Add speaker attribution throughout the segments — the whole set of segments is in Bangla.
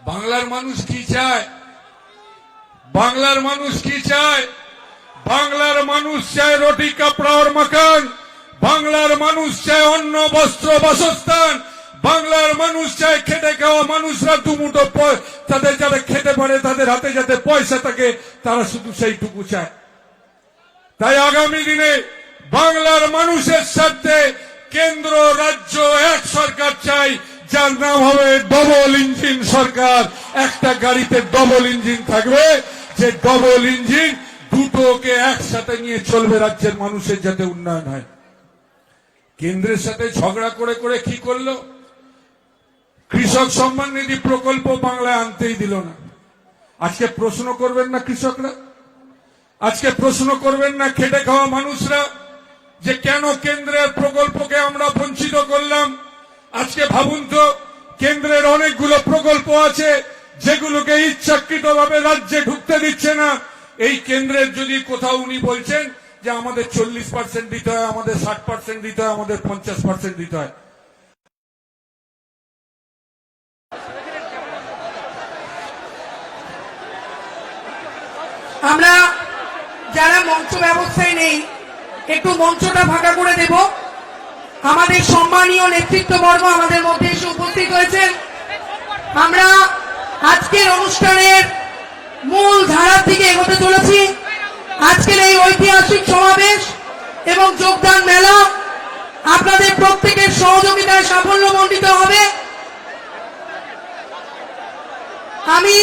Speaker 1: বাংলার মানুষ কি চায়? বাংলার মানুষ কি চায়? বাংলার মানুষ চায় রুটি কাপড়া और मकान। বাংলার মানুষ চায় অন্ন বস্ত্র বাসস্থান। বাংলার মানুষ চায় খেটে খাওয়া মানুষরা দুমুঠো তাদের যারা খেতে পারে তাদের হাতে যাতে পয়সা থাকে তারা শুধু সেইটুকু চায়। তাই আগামী দিনে বাংলার মানুষের সাথে কেন্দ্র রাজ্য এক সরকার চাই, যার নাম হবে ডবল ইঞ্জিন সরকার। একটা গাড়িতে ডবল ইঞ্জিন থাকবে, যে ডবল ইঞ্জিন দুটোকে একসাথে নিয়ে চলবে, রাজ্যের মানুষের যাতে উন্নয়ন হয়। কেন্দ্রের সাথে ঝগড়া করে করে কি করলো? কৃষক সম্মান নিধি প্রকল্প বাংলায় আনতেই দিল না। আজকে প্রশ্ন করবেন না কৃষকরা? আজকে প্রশ্ন করবেন না খেটে খাওয়া মানুষরা যে কেন কেন্দ্রের প্রকল্পকে আমরা বঞ্চিত করলাম? আজকে ভাবুন তো, কেন্দ্রের অনেকগুলো প্রকল্প আছে যেগুলোকে ইচ্ছাকৃতভাবে রাজ্যে ঢুকতে দিচ্ছে না। এই কেন্দ্রের যদি কোথাও উনি বলছেন যে আমাদের 40% দিতে হয়, আমাদের 60% দিতে হয়, আমাদের 50% দিতে হয়।
Speaker 2: আমরা যারা মঞ্চ ব্যবস্থায় নেই একটু মঞ্চটা ফাঁকা করে দেব। আমাদের সম্মানীয় নেতৃত্ববর্গ আমাদের মধ্যে এসে উপস্থিত হয়েছেন। আমরা আজকের অনুষ্ঠানের মূল ধারার দিকে এগোতে চলেছি। আজকের এই ঐতিহাসিক সমাবেশ এবং যোগদান মেলা আপনাদের প্রত্যেকের সহযোগিতায় সাফল্যমণ্ডিত হবে। আমি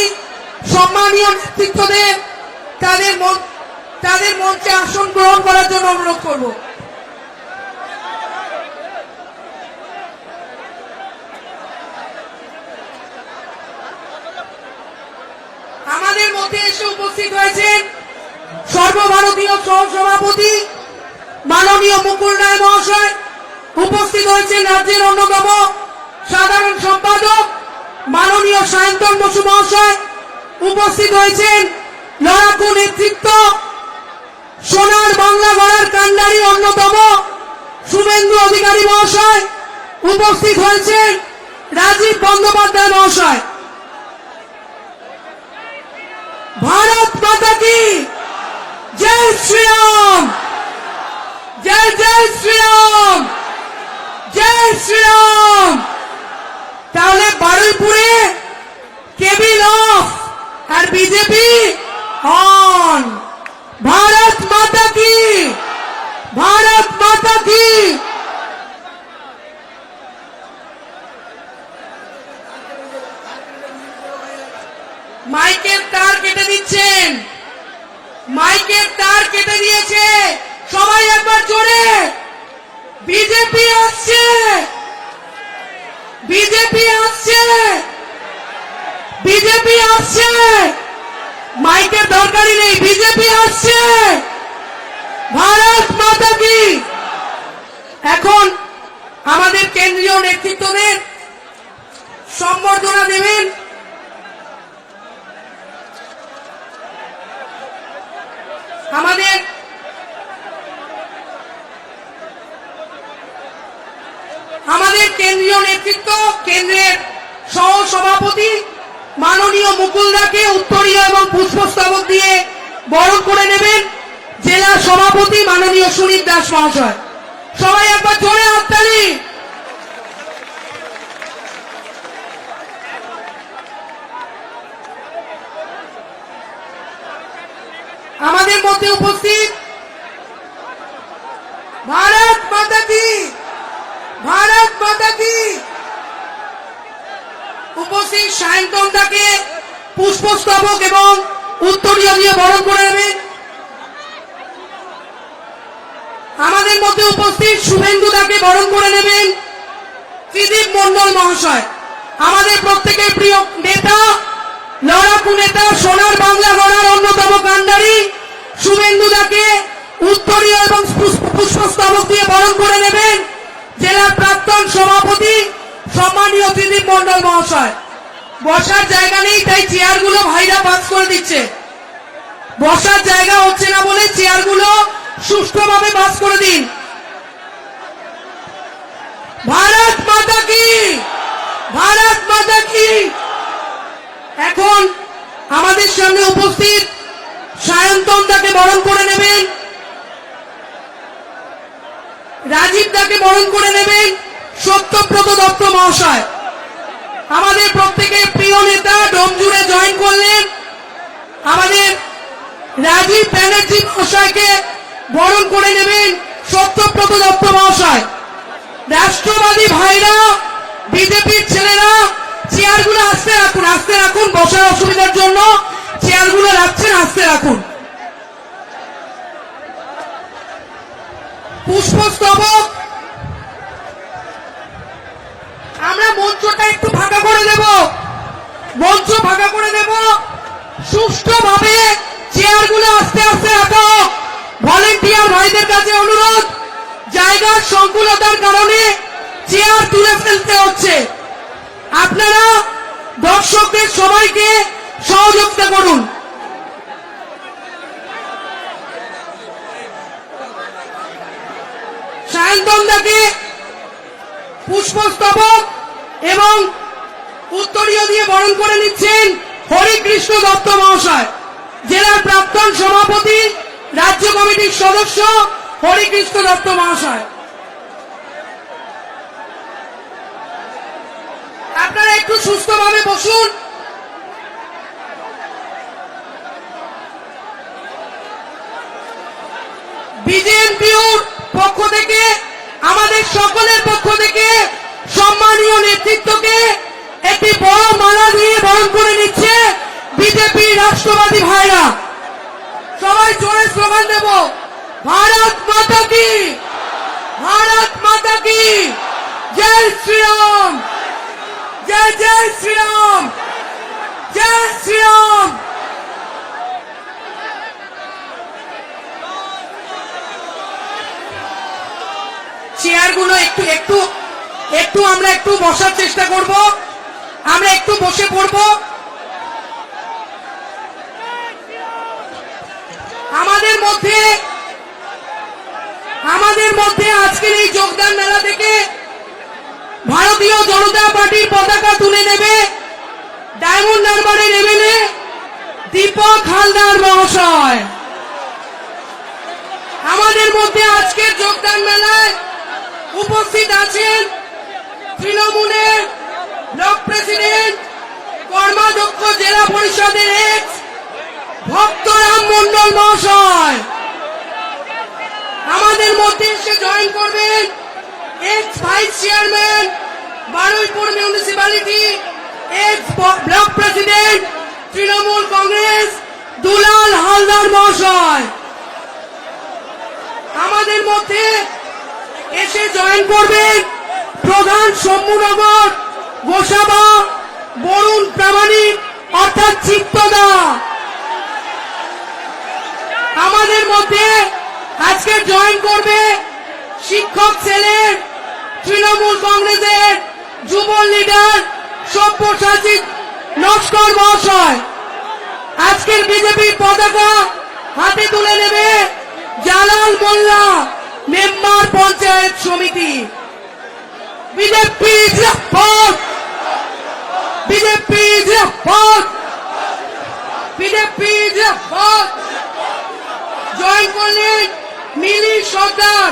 Speaker 2: সম্মানীয় নেতৃত্বদের তাদের মঞ্চে আসন গ্রহণ করার জন্য অনুরোধ করব। আমাদের মধ্যে এসে উপস্থিত হয়েছেন সর্বভারতীয় সহসভাপতি মাননীয় মুকুল রায় মহাশয়। উপস্থিত হয়েছেন রাজ্যের অন্যতম সাধারণ সম্পাদক মাননীয় সায়ন্তন বসু মহাশয়। উপস্থিত হয়েছেন লড়াকু নেতৃত্ব সোনার বাংলা গড়ার কান্ডারি অন্যতম শুভেন্দু অধিকারী মহাশয়। উপস্থিত হয়েছেন রাজীব বন্দ্যোপাধ্যায় মহাশয়। भारत माता की जय श्री राम, जय जय श्री राम, जय श्री राम। তাহলে বারুইপুরে কেবিল অফ আর বিজেপি অন। भारत माता की, भारत माता की। মাইকের তার কেটে দিচ্ছেন, মাইকের তার কেটে দিয়েছে। সবাই একবার জোরে বিজেপি আসছে, বিজেপি আসছে, বিজেপি আসছে। মাইকের দরকারই নেই, বিজেপি আসছে। ভারত মাতা কি। এখন আমাদের কেন্দ্রীয় নেতৃত্বদের সম্বর্ধনা দেবেন আমাদের কেন্দ্রীয় নেতৃত্ব কেন্দ্রের সহ সভাপতি মাননীয় মুকুলদাকে উত্তরীয় এবং পুষ্পস্তবক দিয়ে বরণ করে নেবেন জেলা সভাপতি মাননীয় সুনীল দাস মহাশয়। সবাই একবার জোরে হাততালি। আমাদের মধ্যে উপস্থিত ভারত মাতা কি, भारत माता की। উপস্থিত সায়ন্তন দাকে পুষ্পস্তবক এবং উত্তরীয় দিয়ে বরণ করে নেবেন। আমাদের মধ্যে উপস্থিত শুভেন্দু দাকে বরণ করে নেবেন ত্রিদীপ মন্ডল মহাশয়। আমাদের প্রত্যেকের প্রিয় নেতা, লড়াকু নেতা, সোনার বাংলা গড়ার অন্যতম কান্ডারি শুভেন্দু দাকে উত্তরীয় এবং পুষ্পস্তবক দিয়ে বরণ করে নেবেন জেলার প্রাক্তন সভাপতি সম্মানীয় ত্রিদীপ মন্ডল মহাশয়। বসার জায়গা নেই, তাই চেয়ারগুলো ভাইরা পাস করে দিচ্ছে। বসার জায়গা হচ্ছে না বলে চেয়ারগুলো সুষ্ঠুভাবে পাস করে দিন। भारत माता की, भारत माता की। বরণ করে নেবেন, রাজীব দাকে বরণ করে নেবেন সত্যব্রত দত্ত মহাশয়। আমাদের প্রত্যেকের প্রিয় নেতা ডোমজুড়ে জয়েন করলেন। আমাদের রাজীব ব্যানার্জি মহাশয়কে বরণ করে নেবেন সত্যব্রত দত্ত মহাশয়। রাষ্ট্রবাদী ভাইরা, বিজেপির ছেলেরা চেয়ারগুলো আস্তে রাখুন, বসার অসুবিধার জন্য চেয়ারগুলো রাখছেন, আস্তে রাখুন। পুষ্পস্তবক, আমরা মঞ্চটা একটু ফাঁকা করে দেব, মঞ্চ ফাঁকা করে দেব। সুষ্ঠুভাবে চেয়ারগুলো আস্তে রাখো। ভলেন্টিয়ার ভাইদের কাছে অনুরোধ, জায়গার সংকুলতার কারণে চেয়ার তুলে ফেলতে হচ্ছে। আপনারা দর্শকদের সবাইকে সহযোগিতা করুন। সায়ন্তন দাকে পুষ্পস্তবক এবং উত্তরীয় দিয়ে বরণ করে নিচ্ছেন হরিকৃষ্ণ দত্ত মহাশয়, জেলার প্রাক্তন সভাপতি, রাজ্য কমিটির সদস্য হরিকৃষ্ণ দত্ত মহাশয়। আপনারা একটু সুস্থভাবে বসুন। বিজেপির পক্ষ থেকে, আমাদের সকলের পক্ষ থেকে সম্মানীয় নেতৃত্বকে একটি বড় মালা দিয়ে বরণ করে নিচ্ছে বিজেপি রাষ্ট্রবাদী ভাইরা। সবাই জোরে স্লোগান দেব, ভারত মাতা কি, ভারত মাতা কি, জয় শ্রীরাম, জয় জয় শ্রীরাম, জয় শ্রীরাম। চেয়ারগুলো একটু আমরা একটু বসার চেষ্টা করব, আমরা একটু বসে পড়ব। আমাদের মধ্যে আজকের এই যোগদান মেলা থেকে ভারতীয় জনতা পার্টির পতাকা তুলে নেবে ডায়মন্ড হারবারের এমএলএ দীপক হালদার মহাশয়। আমাদের মধ্যে আজকের যোগদান মেলায় উপস্থিত আছেন তৃণমূলের ব্লক প্রেসিডেন্ট, কর্মাধ্যক্ষ, জেলা পরিষদের এক্স ভক্তরাম মন্ডল মহাশয়। আমাদের মধ্যে এসে জয়েন করবেন ex vice chairman, Baruipur municipality, ex block president, Trinamool Congress, Dulal Haldar মহাশয়। আমাদের মধ্যে এসে জয়েন করবেন প্রধান শম্ভুনগর গোসাবা বরুণ প্রামাণিক অর্থাৎ চিত্তদা। আমাদের মধ্যে আজকে জয়েন করবে শিক্ষক সেলের তৃণমূল কংগ্রেসের যুব লিডার সব্যসাচী নস্কর মহাশয়। আজকের বিজেপির পতাকা হাতে তুলে নেবে জালাল মোল্লা, মেম্বার পঞ্চায়েত সমিতি। বিজেপি জিন্দাবাদ, বিজেপি জিন্দাবাদ, বিজেপি জিন্দাবাদ। জয়েন করলেন মিলি সর্দার,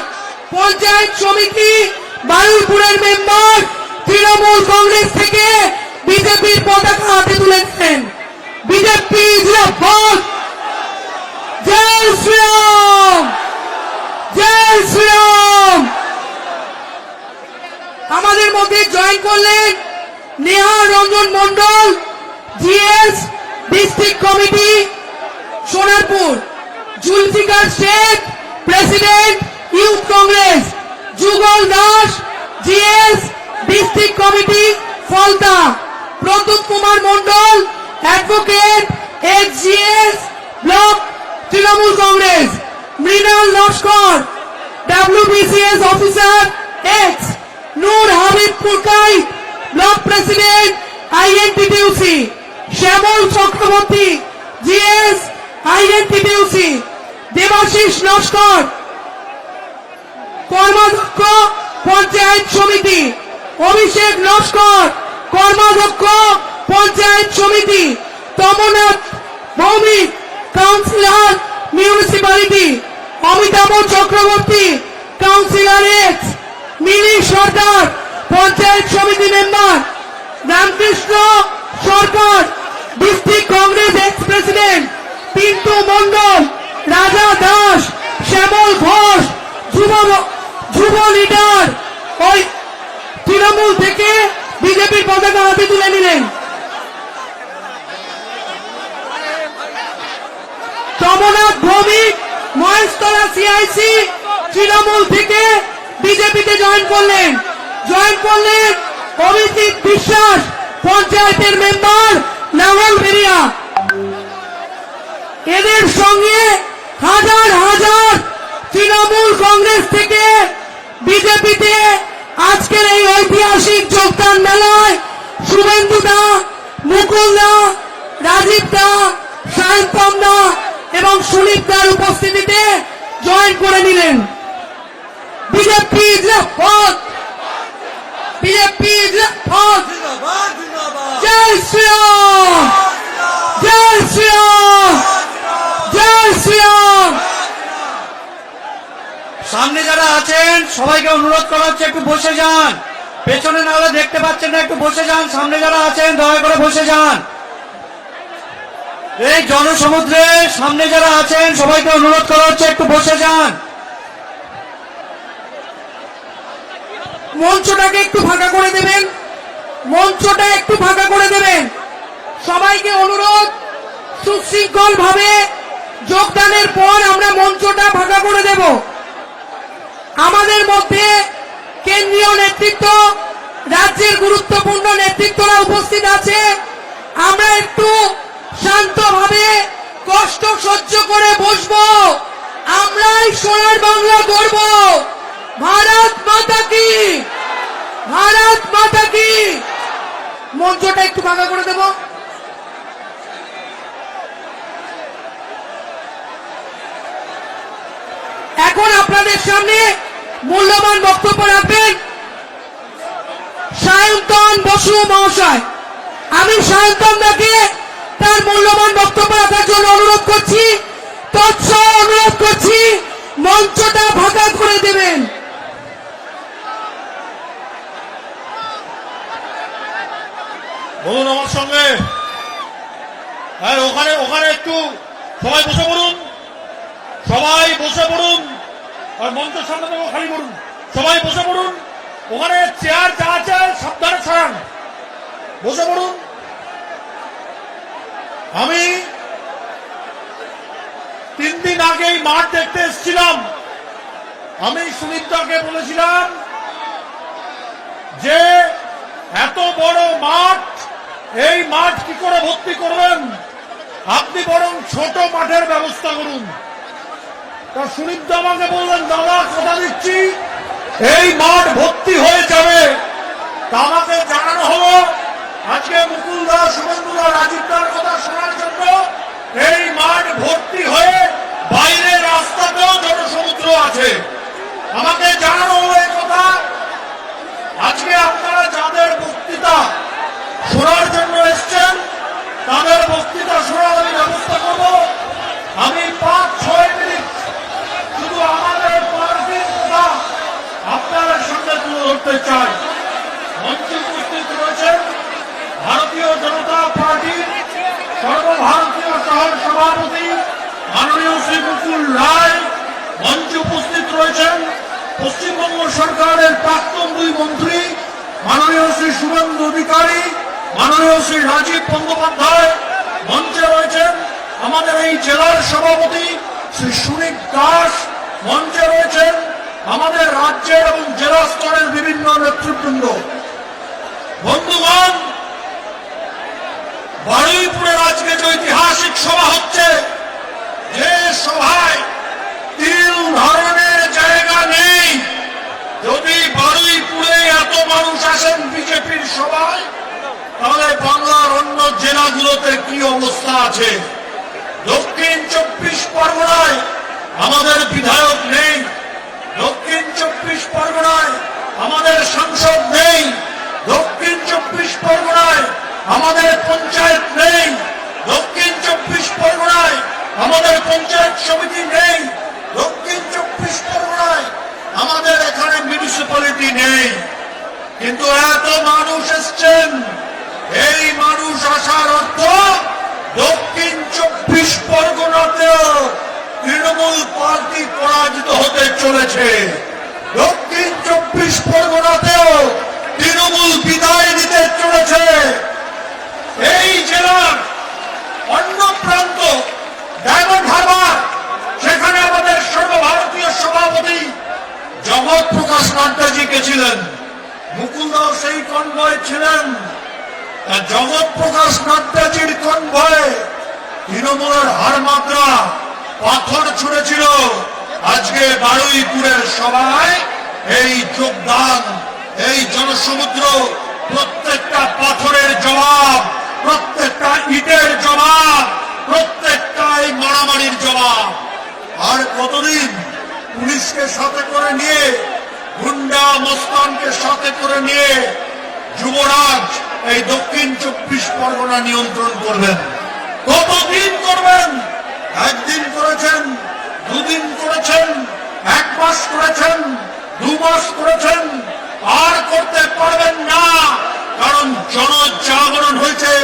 Speaker 2: পঞ্চায়েত সমিতি বারুইপুরের মেম্বার, তৃণমূল কংগ্রেস থেকে বিজেপির পতাকা হাতে তুলেছেন। বিজেপি জিন্দাবাদ, জয় শ্রীরাম, জয় শ্রীরাম। আমাদের মধ্যে জয়েন করলেন Neha Ranjan Mondal, GS district committee Sonarpur, Zulfikar Sheikh, president youth Congress, Jugal Das, GS district committee Falta, Pratul Kumar Mondal, advocate, ex GS block Trinamool Congress, Mrinal Naskar, WBCS officer ex, Noor Habib Purkait, block president INTTUC, Shyamal Chakraborty, GS INTTUC, Debashis Naskar, কর্মাধ্যক্ষ পঞ্চায়েত সমিতি, অভিষেক নস্কর, কর্মাধ্যক্ষ পঞ্চায়েত সমিতি, Tamonath Bhowmik, councillor municipality. Minority, Amitabh Chakraborty, councillor ex, Mili Sarkar, panchayat সমিতি member, Ramakrishna Sarkar, district Congress ex president, Pintu Mondal, Raja Das, শ্যামল ঘোষ, যুব লিডার, ওই তৃণমূল থেকে বিজেপির পতাকা হাতে তুলে নিলেন। তমনাথ ভৌমিক, মহেশতলা সিআইসি, তৃণমূল থেকে বিজেপিতে জয়েন করলেন। অভিজিৎ বিশ্বাস, পঞ্চায়েতের মেম্বার, নাঙ্গলবেড়িয়া। এদের সঙ্গে হাজার হাজার তৃণমূল কংগ্রেস থেকে বিজেপিতে আজকের এই ঐতিহাসিক যোগদান মেলায় শুভেন্দু দা, মুকুল দা, রাজীব দা, সায়ন্তন দা এবং সুনীত দার উপস্থিতিতে জয়েন করে নিলেন। বিজেপি জিন্দাবাদ, বিজেপি জিন্দাবাদ, জয় শ্রীরাম, জয় শ্রীরাম, জয় শ্রীরাম।
Speaker 3: সামনে যারা আছেন সবাইকে অনুরোধ করা হচ্ছে একটু বসে যান, পেছনে না হলে দেখতে পাচ্ছেন না, একটু বসে যান। সামনে যারা আছেন দয়া করে বসে যান। এই জনসমুদ্রে সামনে যারা আছেন সবাইকে অনুরোধ করা হচ্ছে একটু বসে যান।
Speaker 2: মঞ্চটাকে একটু ফাঁকা করে দেবেন, মঞ্চটা একটু ফাঁকা করে দেবেন। সবাইকে অনুরোধ, সুশৃঙ্খল ভাবে যোগদানের পর আমরা মঞ্চটা ফাঁকা করে দেব। আমাদের মধ্যে কেন্দ্রীয় নেতৃত্ব, রাজ্যের গুরুত্বপূর্ণ নেতৃত্বরা উপস্থিত আছে। আমরা একটু শান্তভাবে কষ্ট সহ্য করে বসবো। আমরাই সোনার বাংলা গর্ব। ভারত মাতা কি, ভারত মাতা কি। মঞ্চটা একটু ফাঁকা করে দেব। এখন আপনাদের সামনে মূল্যবান বক্তব্য রাখবেন সায়ন্তন বসু মহাশয়। আমি সায়ন্তন দাকে তার মূল্যবান বক্তব্য রাখার জন্য অনুরোধ করছি, তৎসহ অনুরোধ করছি মঞ্চটা ফাঁকা করে দেবেন।
Speaker 4: বলুন আমার সঙ্গে। হ্যাঁ, ওখানে ওখানে একটু সবাই বসে পড়ুন, সবাই বসে পড়ুন। আর মঞ্চের সামনে থেকে খালি পড়ুন, সবাই বসে পড়ুন। ওখানে চেয়ার যা আছে সাবধানে সরান, বসে পড়ুন। আমি 3 দিন আগেই মাঠ দেখতে এসেছিলাম। আমি সুনীতাকে বলেছিলাম যে এত বড় মাঠ, এই মাঠ কি করে ভর্তি করবেন, আপনি বরং ছোট মাঠের ব্যবস্থা করুন। তা সুনীতা আমাকে বললেন, দাদা কথা দিচ্ছি এই মাঠ ভর্তি হয়ে যাবে। তা আমাকে জানানো হলো আজকে মুকুল দা, শুভেন্দু দা, রাজীব দার কথা শোনার জন্য এই মাঠ ভর্তি হয়ে বাইরে রাস্তাতেও জনসমুদ্র আছে। আমাকে জানানো হলো এই কথা। আজকে আপনারা যাদের বক্তৃতা শোনার জন্য এসছেন তাদের বক্তৃতা শোনার আমি ব্যবস্থা করব। আমি 5-6 মিনিট শুধু আমাদের পার্টির কথা আপনাদের সঙ্গে তুলে ধরতে চাই। মঞ্চে উপস্থিত রয়েছেন ভারতীয় জনতা পার্টির সর্বভারতীয় শহর সভাপতি মাননীয় শ্রী মুকুল রায়। মঞ্চে উপস্থিত রয়েছেন পশ্চিমবঙ্গ সরকারের প্রাক্তন 2 মন্ত্রী মাননীয় শ্রী শুভেন্দু অধিকারী, মাননীয় শ্রী রাজীব বন্দ্যোপাধ্যায়। মঞ্চে রয়েছেন আমাদের এই জেলার সভাপতি শ্রী সুনীত দাস। মঞ্চে রয়েছেন আমাদের রাজ্যের এবং জেলা স্তরের বিভিন্ন নেতৃবৃন্দ। বন্ধুগণ, বারুইপুরের আজকে যে ঐতিহাসিক সভা হচ্ছে, যে সভায় 3 ধরনের জায়গা নেই। যদি বারুইপুরে এত মানুষ আসেন বিজেপির সভায়, তাহলে বাংলার অন্য জেলাগুলোতে কি অবস্থা আছে? দক্ষিণ 24 পরগনায় আমাদের বিধায়ক নেই, দক্ষিণ 24 পরগনায় আমাদের সাংসদ নেই, দক্ষিণ 24 পরগনায় আমাদের পঞ্চায়েত নেই, দক্ষিণ 24 পরগনায় আমাদের পঞ্চায়েত সমিতি নেই।
Speaker 5: দক্ষিণ 24 পরগনাতেও তৃণমূল পার্টি পরাজিত হতে চলেছে। দক্ষিণ 24 পরগনাতেও তৃণমূল বিদায় নিতে চলেছে। এই জেলার অন্য প্রান্ত ডায়মন্ড হারবার, সেখানে আমাদের সর্বভারতীয় সভাপতি জগৎ প্রকাশ নাড্ডাজি গেছিলেন, মুকুলদাও সেই কনভয় ছিলেন। জগৎ প্রকাশ নাড্ডাজির কনভয়ে তৃণমূলের হারমাত্রা পাথর ছুঁড়েছিল। আজকে বারুইপুরের সভায় এই যোগদান, এই জনসমুদ্র, প্রত্যেকটা পাথরের জবাব, প্রত্যেকটা ইটের জবাব, প্রত্যেকটা এই মারামারির জবাব। আর কতদিন পুলিশকে সাথে করে নিয়ে, গুন্ডা মস্তানকে সাথে করে নিয়ে যুবরাজ এই দক্ষিণ 24 পরগনা নিয়ন্ত্রণ করবেন? কতদিন করবেন? একদিন করেছেন, দুদিন করেছেন, 1 মাস করেছেন, 2 মাস করেছেন, আর করতে পারবেন না। কারণ জনজাগরণ হয়েছে।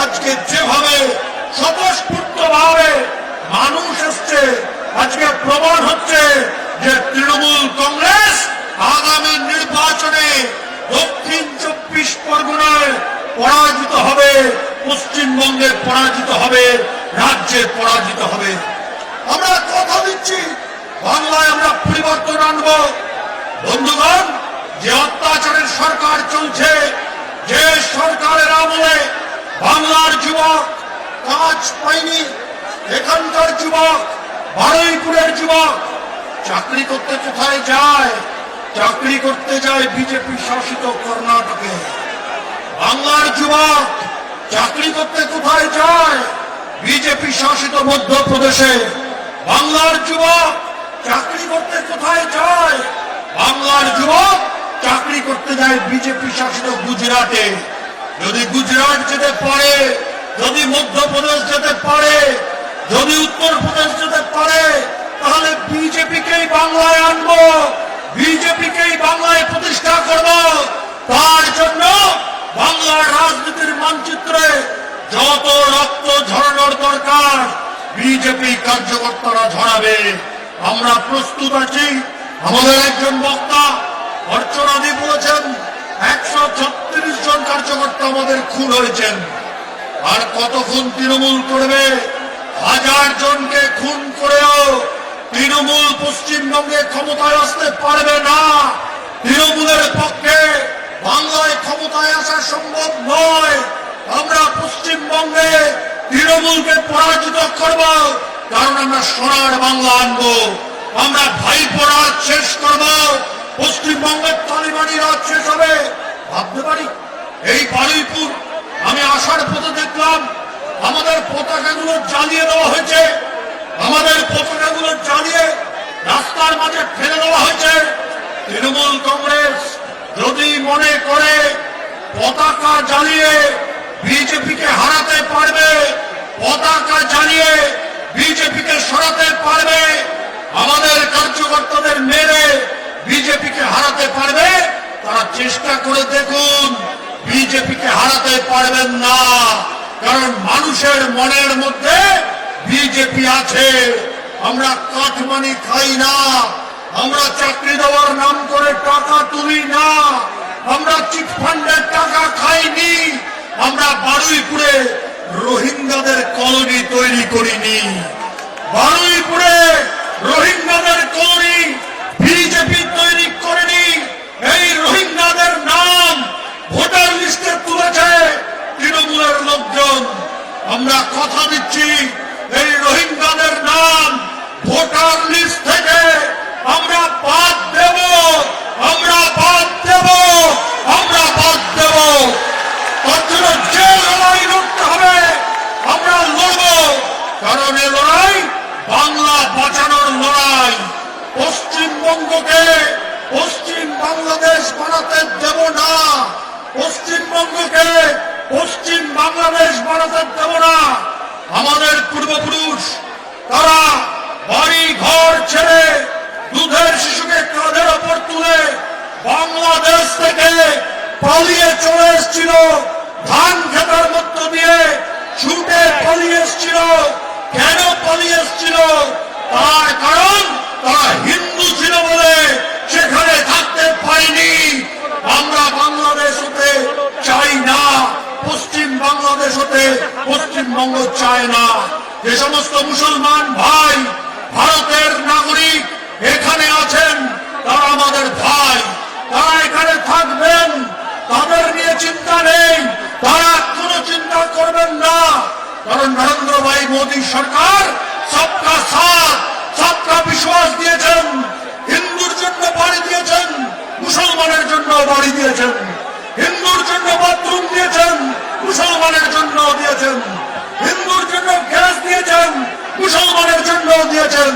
Speaker 5: আজকে যেভাবে স্বতঃস্ফূর্তভাবে মানুষ এসছে, আজকে প্রমাণ হচ্ছে যে তৃণমূল কংগ্রেস আগামী নির্বাচনে দক্ষিণ 24 পরগনায় পরাজিত হবে, পশ্চিমবঙ্গে পরাজিত হবে, রাজ্যে পরাজিত হবে। আমরা কথা দিচ্ছি, বাংলায় আমরা পরিবর্তন আনব। বন্ধুগণ, যে অত্যাচারের সরকার চলছে, যে সরকারের আমলে বাংলার যুবক কাজ পায়নি, এখানকার যুবক, বারুইপুরের যুবক চাকরি করতে কোথায় যায়? চাকরি করতে যায় বিজেপি শাসিত কর্ণাটকে। বাংলার যুবক চাকরি করতে কোথায় যায়? বিজেপি শাসিত মধ্যপ্রদেশে। বাংলার যুবক চাকরি করতে কোথায় যায়? বাংলার যুবক চাকরি করতে যায় বিজেপি শাসিত গুজরাটে। যদি গুজরাট যেতে পারে, যদি মধ্যপ্রদেশ যেতে পারে, যদি উত্তরপ্রদেশ যেতে পারে, তাহলে বিজেপিকেই বাংলায় আনবো, বিজেপিকেই বাংলায় প্রতিষ্ঠা করব। তার জন্য বাংলার রাজনীতির মানচিত্রে যত রক্ত ঝরানোর দরকার বিজেপি কার্যকর্তারা ঝরাবে। আমরা প্রস্তুত আছি। আমাদের একজন বক্তা অর্চনাদি বলেছেন 136 জন কার্যকর্তা আমাদের খুন হয়েছেন। আর কত খুন তৃণমূল করবে? 1000 জনকে খুন করেও তৃণমূল পশ্চিমবঙ্গে ক্ষমতায় আসতে পারবে না। তৃণমূলের পক্ষে বাংলায় ক্ষমতায় আসা সম্ভব নয়। আমরা পশ্চিমবঙ্গে তৃণমূলকে পরাজিত করব, কারণ আমরা সোনার বাংলা আনবো। আমরা ভাইপো রাজ শেষ করব, পশ্চিমবঙ্গের তালিবানি রাজ শেষ হবে। ভাবতে পারি এই বারুইপুর, আমি আসার পথে দেখলাম আমাদের পতাকাগুলো জ্বালিয়ে দেওয়া হয়েছে, আমাদের পতাকাগুলো জ্বালিয়ে রাস্তার মাঝে ফেলে দেওয়া হয়েছে। তৃণমূল কংগ্রেস যদি মনে করে পতাকা জ্বালিয়ে বিজেপিকে হারাতে পারবে, পতাকা জ্বালিয়ে বিজেপিকে সরাতে পারবে, আমাদের কার্যকর্তাদের মেরে বিজেপিকে হারাতে পারবে, তারা চেষ্টা করে দেখুন। বিজেপিকে হারাতে পারবেন না, কারণ মানুষের মনের মধ্যে বিজেপি আছে। আমরা কাটমানি খাই না, আমরা চাকরি দেওয়ার নাম করে টাকা তুলি না, আমরা চিটফান্ডের টাকা খাইনি, আমরা বারুইপুরে রোহিঙ্গাদের কলোনি তৈরি করিনি। বারুইপুরে রোহিঙ্গাদের কলোনি বিজেপি তৈরি করেনি। এই রোহিঙ্গাদের নাম ভোটার লিস্টে তুলেছে তৃণমূলের লোকজন। আমরা কথা দিচ্ছি, এই রোহিঙ্গাদের নাম ভোটার লিস্ট থেকে আমরা বাদ দেব, আমরা বাদ দেব, আমরা বাদ দেব। তার জন্য যে লড়াই লড়তে হবে আমরা লড়ব, কারণ এ লড়াই বাংলা বাঁচানোর লড়াই। পশ্চিমবঙ্গকে পশ্চিম বাংলাদেশ বানাতে দেব না, পশ্চিমবঙ্গকে পশ্চিম বাংলাদেশ বানাতে দেব না। আমাদের পূর্বপুরুষ তারা বাড়ি ঘর ছেড়ে দুধের শিশুকে কাঁধের ওপর তুলে বাংলাদেশ থেকে পালিয়ে চলে এসেছিল, ধান খেতের মধ্য দিয়ে ছুটে পালিয়ে এসেছিল, তার কারণ তারা হিন্দু ছিল বলে সেখানে থাকতে পারেনি। আমরা বাংলাদেশ হতে চাই না, পশ্চিম বাংলাদেশ হতে পশ্চিমবঙ্গ চায় না। যে সমস্ত মুসলমান ভাই ভারতের নাগরিক এখানে আছেন, তারা আমাদের ভাই, তারা এখানে থাকবেন, তাদের নিয়ে চিন্তা নেই, তারা কোনো চিন্তা করবেন না। কারণ নরেন্দ্র ভাই মোদী সরকার সবকা সাথ সবকা বিশ্বাস দিয়েছেন। হিন্দুর জন্য বাড়ি দিয়েছেন, মুসলমানের জন্য বাড়ি দিয়েছেন। হিন্দুর জন্য বাথরুম দিয়েছেন, মুসলমানের জন্য দিয়েছেন। হিন্দুর জন্য গ্যাস দিয়েছেন, মুসলমানের জন্য দিয়েছেন।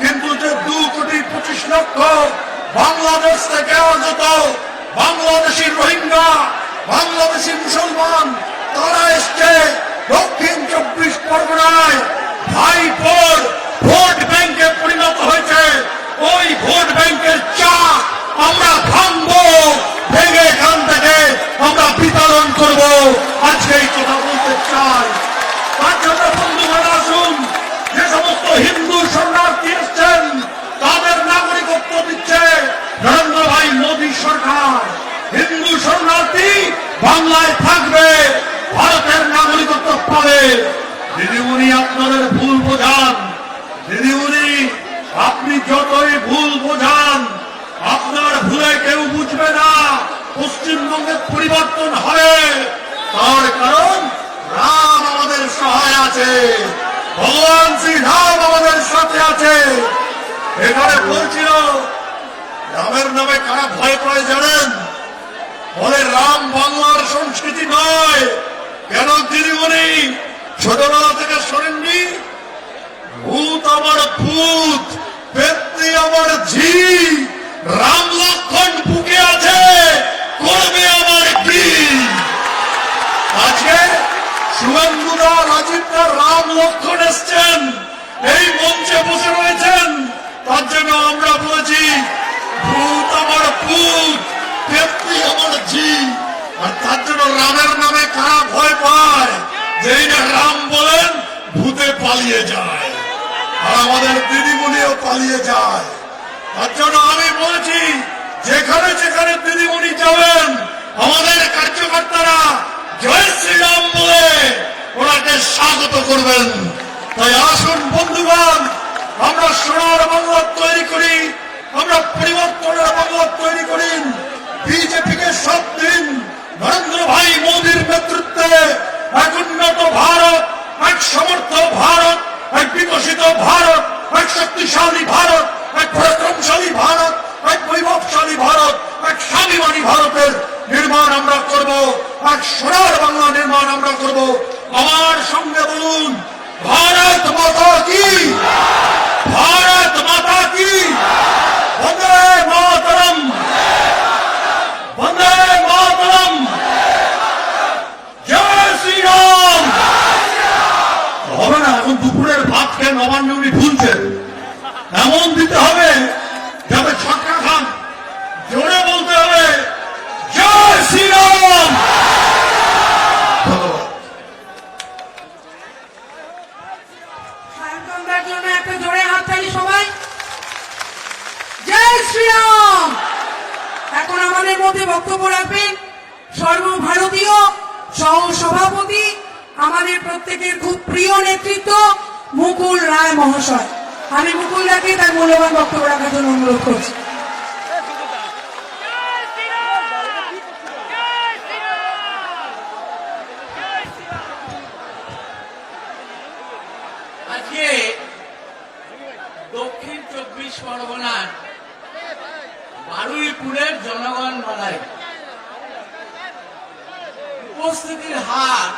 Speaker 5: কিন্তু যে 2,25,00,000 বাংলাদেশ থেকে আগত বাংলাদেশি রোহিঙ্গা, বাংলাদেশি মুসলমান, তারা এসছে দক্ষিণ 24 পরগনায় ভাইপোর ভোট ব্যাংকে পরিণত হয়েছে। ওই ভোট ব্যাংকের চাপ আমরা ভাঙবো, ভেঙে এখান থেকে আমরা বিতরণ করব। আজকে এই কথা বলতে চাই। তার জন্য বন্ধুগণ আসুন, যে সমস্ত হিন্দু শরণার্থী এসছেন তাদের নাগরিকত্ব দিচ্ছে নরেন্দ্র ভাই মোদী সরকার। হিন্দু শরণার্থী বাংলায় থাকবে, ভারতের নাগরিকত্ব পাবে। দিদিমণি আপনাদের ভুল বোঝান, দিদিমণি আপনি যতই ভুল বোঝান, আপনার ভুলে কেউ বুঝবে না পশ্চিমবঙ্গের পরিবর্তন হবে। তার কারণ রাম আমাদের সহায় আছে, ভগবান শ্রী রাম আমাদের সাথে আছে। এখানে বলছিল রামের নামে কারা ভয় পায় জানেন? বলে রাম বাংলার সংস্কৃতি নয়। কেন দিদিমণি ছোটবেলা থেকে শোনেননি? ভূত আমার ভূত, ব্যক্তি আমার ঝি, রাম লক্ষণ বুকে আছে, করবে আমার কি? আজকে শুভেন্দুদা রাজীবদা রাম লক্ষণ এসছেন, এই মঞ্চে বসে রয়েছেন। তার জন্য আমরা বলেছি ভূত আমার ভূত, ব্যক্তি আমার ঝি। আর তার জন্য রামের নামে কারা ভয় পায়? যেই না রাম বলেন ভূতে পালিয়ে যায়, আর আমাদের দিদিমণিও পালিয়ে যায়। তার জন্য আমি বলছি, যেখানে যেখানে দিদিমণি যাবেন আমাদের কার্যকর্তারা জয় শ্রীরাম বলে ওনাকে স্বাগত করবেন। তাই আসুন বন্ধুগণ, আমরা সোনার বাংলা তৈরি করি, আমরা পরিবর্তনের বাংলা তৈরি করি। বিজেপিকে সব দিন নরেন্দ্র ভাই মোদীর নেতৃত্বে এক উন্নত ভারত, এক সমর্থ ভারত, এক বিকশিত ভারত, এক শক্তিশালী ভারত, এক পরাক্রমশালী ভারত, এক বৈভবশালী ভারত, এক স্বাভিমানী ভারতের নির্মাণ আমরা করব, এক সোনার বাংলা নির্মাণ আমরা করব। আমার সঙ্গে বলুন, ভারত মাতা কি, ভারত মাতা কি, বন্দে মাতরম, বন্দে মাতরম, জয় শ্রীরাম। হবে না, এখন দুপুরের ভাত খেয়ে নবান্ন উনি ভুলছেন, এমন দিতে হবে যাতে ছক্কা খান। জোরে বলতে হবে জয় শ্রীরাম।
Speaker 2: সায়ন্তনদার জন্য একটা জোরে হাততালি সবাই। জয় শ্রীরাম। এখন আমাদের মধ্যে বক্তব্য রাখবেন সর্বভারতীয় সহ সভাপতি, আমাদের প্রত্যেকের খুব প্রিয় নেতৃত্ব মুকুল রায় মহাশয়। আমি মুকুল রায়কে তার মূল্যবান বক্তব্য রাখার জন্য অনুরোধ করছি।
Speaker 6: আজকে দক্ষিণ 24 পরগনার বারুইপুরের জনগণ মেলায় উপস্থিতির হার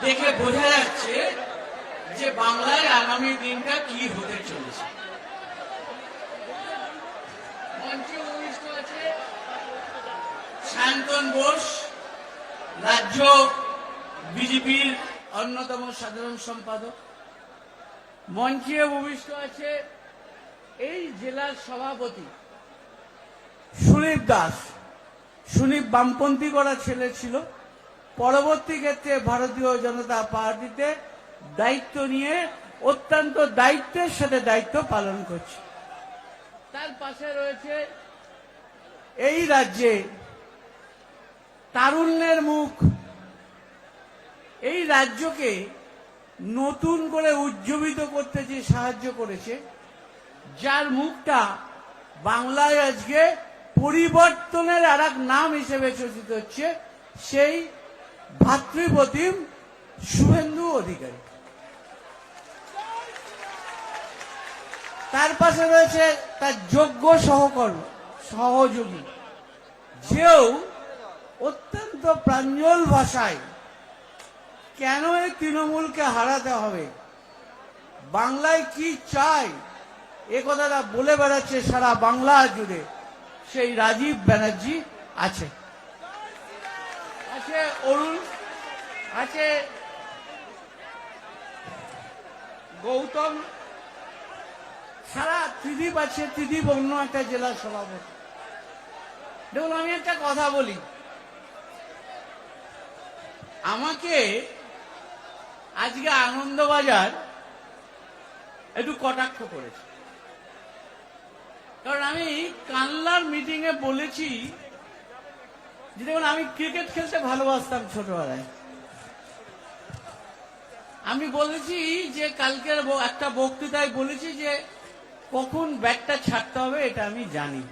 Speaker 6: দেখে বোঝা যাচ্ছে যে বাংলায় আগামী দিনটা কি হতে চলেছে। মঞ্চে উপবিষ্ট আছে সায়ন্তন বোস, রাজ্য বিজেপির অন্যতম সাধারণ সম্পাদক। মঞ্চে উপবিষ্ট আছে এই জেলার সভাপতি সুনীপ দাস। সুনীপ বামপন্থী করা ছেলে ছিল, পরবর্তী ক্ষেত্রে ভারতীয় জনতা পার্টিতে দায়িত্ব নিয়ে অত্যন্ত দায়িত্বের সাথে দায়িত্ব পালন করছে। তার পাশে রয়েছে এই রাজ্যে তারুণ্যের মুখ, এই রাজ্যকে নতুন করে উজ্জীবিত করতে যে সাহায্য করেছে, যার মুখটা বাংলায় আজকে পরিবর্তনের আর এক নাম হিসেবে চর্চিত হচ্ছে, সেই ভাতৃপ্রতিম শুভেন্দু অধিকারী। তার পাশে রয়েছে তার যোগ্য সহযোগী, যেও অত্যন্ত প্রাঞ্জল ভাষায় কেন এই তৃণমূলকে হারাতে হবে, বাংলায় কি চাই, এ কথাটা বলে বেড়াচ্ছে সারা বাংলা জুড়ে, সেই রাজীব ব্যানার্জি আছে। আছে অরুণ, আছে গৌতম, সারা ত্রিদীপ আছে, ত্রিদীপ অন্য একটা জেলার সভাপতি। দেখুন, আমি একটা কথা বলি, আমাকে আজকে আনন্দবাজার একটু কটাক্ষ করেছে, কারণ আমি কানলার মিটিং এ বলেছি যে দেখুন, আমি ক্রিকেট খেলতে ভালোবাসতাম ছোটবেলায়। আমি বলেছি যে কালকের একটা বক্তৃতায় বলেছি যে কখন ব্যাটটা ছাড়তে হবে এটা আমি জানি,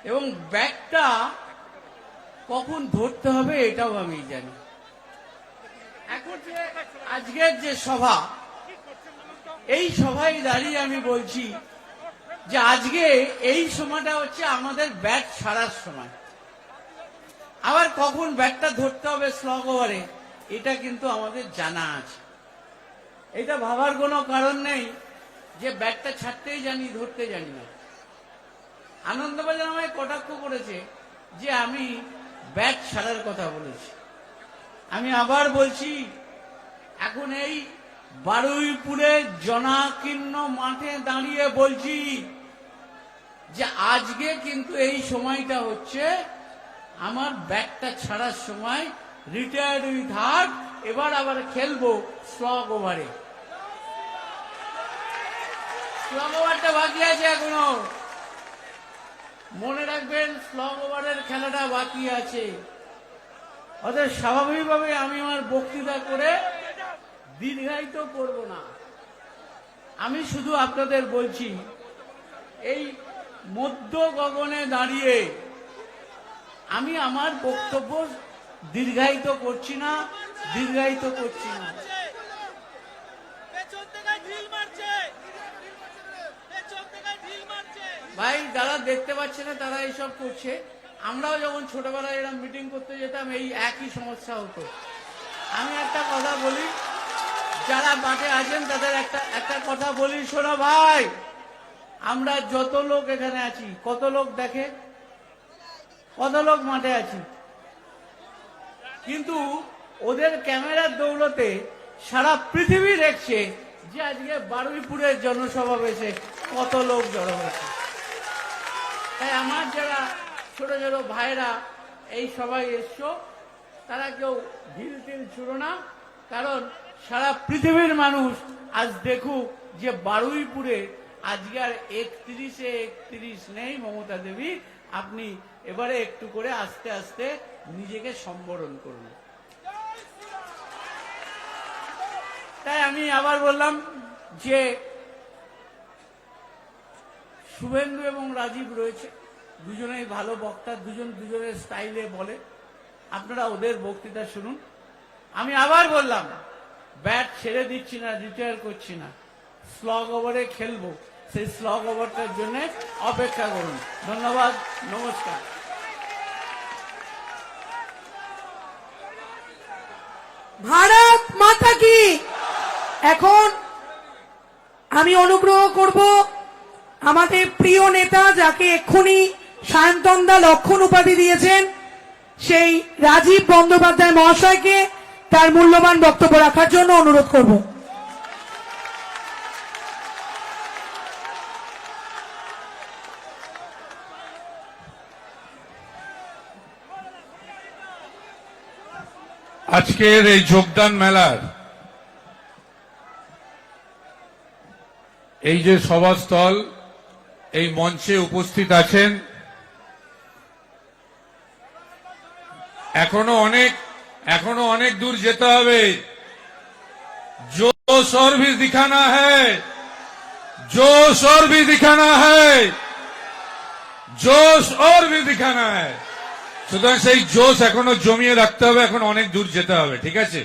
Speaker 6: এবং ব্যাটটা কখন ধরতে হবে এটাও আমি জানি। এখন যে আজকের যে সভা, এই সভায় দাঁড়িয়ে আমি বলছি যে আজকে এই সময়টা হচ্ছে আমাদের ব্যাট ছাড়ার সময়। আবার কখন ব্যাটটা ধরতে হবে স্লগ ওভারে এটা কিন্তু আমাদের জানা আছে। এটা ভাবার কোনো কারণ নেই যে ব্যাটটা ছাড়তেই জানি, ধরতে জানি না। আনন্দবাজার আমায় কটাক্ষ করেছে যে আমি ব্যাট ছাড়ার কথা বলেছি। আমি আবার বলছি, এখন এই বারুইপুরে জনাকীর্ণ মাঠে দাঁড়িয়ে বলছি যে আজকে কিন্তু এই সময়টা হচ্ছে আমার ব্যাটটা ছাড়ার সময়। রিটায়ার্ড উইথ হার্ট, এবার আবার খেলবো স্লগ ওভারে। স্লগ ওভারটা বাকি আছে এখনো, মনে রাখবেন স্লগ ওভারের খেলাটা বাকি আছে। অতএব স্বাভাবিকভাবে আমি আমার বক্তৃতা করে দীর্ঘায়িত করব না। আমি শুধু আপনাদের বলছি, এই মধ্য গগনে দাঁড়িয়ে আমি আমার বক্তব্য দীর্ঘায়িত করছি না। ভাই, যারা দেখতে পাচ্ছে না তারা এইসব করছে। আমরাও যখন ছোটবেলায় এরকম মিটিং করতে যেতাম এই একই সমস্যা হতো। আমি একটা কথা বলি, যারা মাঠে আছেন তাদের একটা কথা বলি, শোনো ভাই, আমরা যত লোক এখানে আছি, কত লোক দেখে, কত লোক মাঠে আছি, কিন্তু ওদের ক্যামেরার দৌলতে সারা পৃথিবী দেখছে যে আজকে বারুইপুরের জনসমাবেশে কত লোক জড়ো হয়েছে। তাই আমার যারা ছোট ছোট ভাইরা এই সবাই এসছো, তারা কেউ ঢিল টিল ছুড়ো না, কারণ সারা পৃথিবীর মানুষ আজ দেখুক যে বারুইপুরে আজকে আর 31 নেই মমতা দেবী। আপনি এবারে একটু করে আস্তে আস্তে নিজেকে সম্বরণ করুন। তাই আমি আবার বললাম যে শুভেন্দু এবং রাজীব রয়েছে, দুজনেই ভালো বক্তা, দুজনের স্টাইলে বলে, আপনারা ওদের বক্তৃতা শুনুন। আমি আবার বললাম, ব্যাট ছেড়ে দিচ্ছি না, রিটায়ার করছি না, স্লগ ওভারে খেলবো। সেই স্লগ ওভারটার জন্য অপেক্ষা করুন। ধন্যবাদ, নমস্কার।
Speaker 2: ভারত মাতা কি। এখন আমি অনুগ্রহ করব আমাদের প্রিয় নেতা, যাকে এক্ষুনি সায়ন্তনদা লক্ষণ উপাধি দিয়েছেন, সেই রাজীব বন্দ্যোপাধ্যায় মহাশয়কে তার মূল্যবান বক্তব্য রাখার জন্য অনুরোধ করব।
Speaker 1: আজকের এই যোগদান মেলার এই যে সভাস্থল, এই মঞ্চে উপস্থিত আছেন, এখনো অনেক দূর যেতে হবে। जोश और भी दिखाना है, जोश और भी दिखाना है, जोश और भी दिखाना है। সুতরাং সেই জোশ এখনো জমিয়ে রাখতে হবে, এখন অনেক দূর যেতে হবে, ঠিক আছে?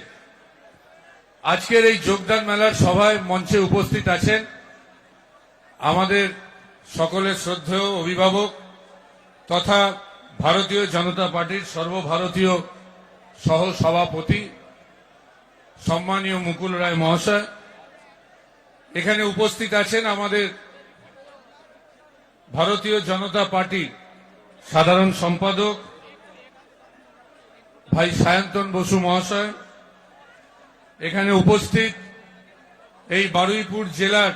Speaker 1: আজকের এই যোগদান মেলার সভায় মঞ্চে উপস্থিত আছেন আমাদের সকলের শ্রদ্ধেয় অভিভাবক তথা ভারতীয় জনতা পার্টির সর্বভারতীয় সহ সভাপতি সম্মানীয় মুকুল রায় মহাশয়। এখানে উপস্থিত আছেন আমাদের ভারতীয় জনতা পার্টির সাধারণ সম্পাদক ভাই সায়ন্তন বসু মহাশয়। এখানে উপস্থিত এই বারুইপুর জেলার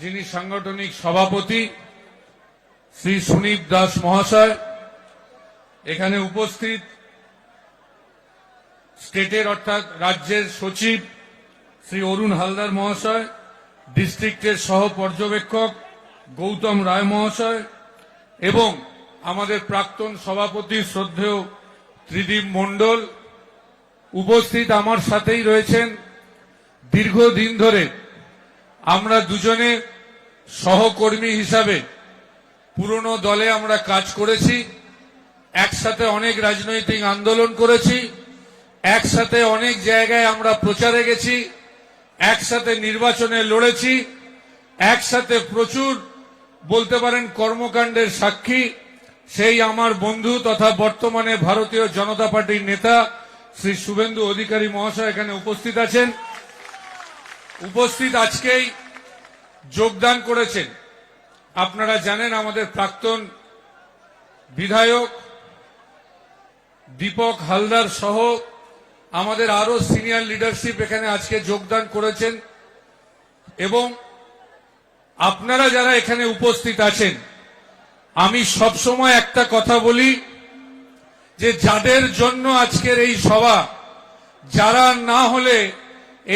Speaker 1: যিনি সাংগঠনিক সভাপতি শ্রী সুনীপ দাস মহাশয়। এখানে উপস্থিত স্টেটের অর্থাৎ রাজ্যের সচিব শ্রী অরুণ হালদার মহাশয়, ডিস্ট্রিক্টের সহ পর্যবেক্ষক গৌতম রায় মহাশয় এবং আমাদের প্রাক্তন সভাপতি শ্রদ্ধেয় ত্রিদীপ মণ্ডল। উপস্থিত আমার সাথেই রয়েছেন দীর্ঘদিন ধরে আমরা দুজনে সহকর্মী হিসাবে পুরনো দলে আমরা কাজ করেছি, একসাথে অনেক রাজনৈতিক আন্দোলন করেছি, একসাথে অনেক জায়গায় আমরা প্রচারে গেছি, একসাথে নির্বাচনে লড়েছি, একসাথে প্রচুর বলতে পারেন কর্মকাণ্ডের সাক্ষী সেই আমার বন্ধু তথা বর্তমানে ভারতীয় জনতা পার্টির নেতা শ্রী শুভেন্দু অধিকারী মহাশয় এখানে উপস্থিত আছেন। উপস্থিত আজকেই যোগদান করেছেন আপনারা জানেন আমাদের প্রাক্তন বিধায়ক দীপক হালদার সহ আমাদের আরো সিনিয়র লিডারশিপ এখানে আজকে যোগদান করেছেন। এবং আপনারা যারা এখানে উপস্থিত আছেন, আমি সবসময় একটা কথা বলি যে যাদের জন্য আজকের এই সভা, যারা না হলে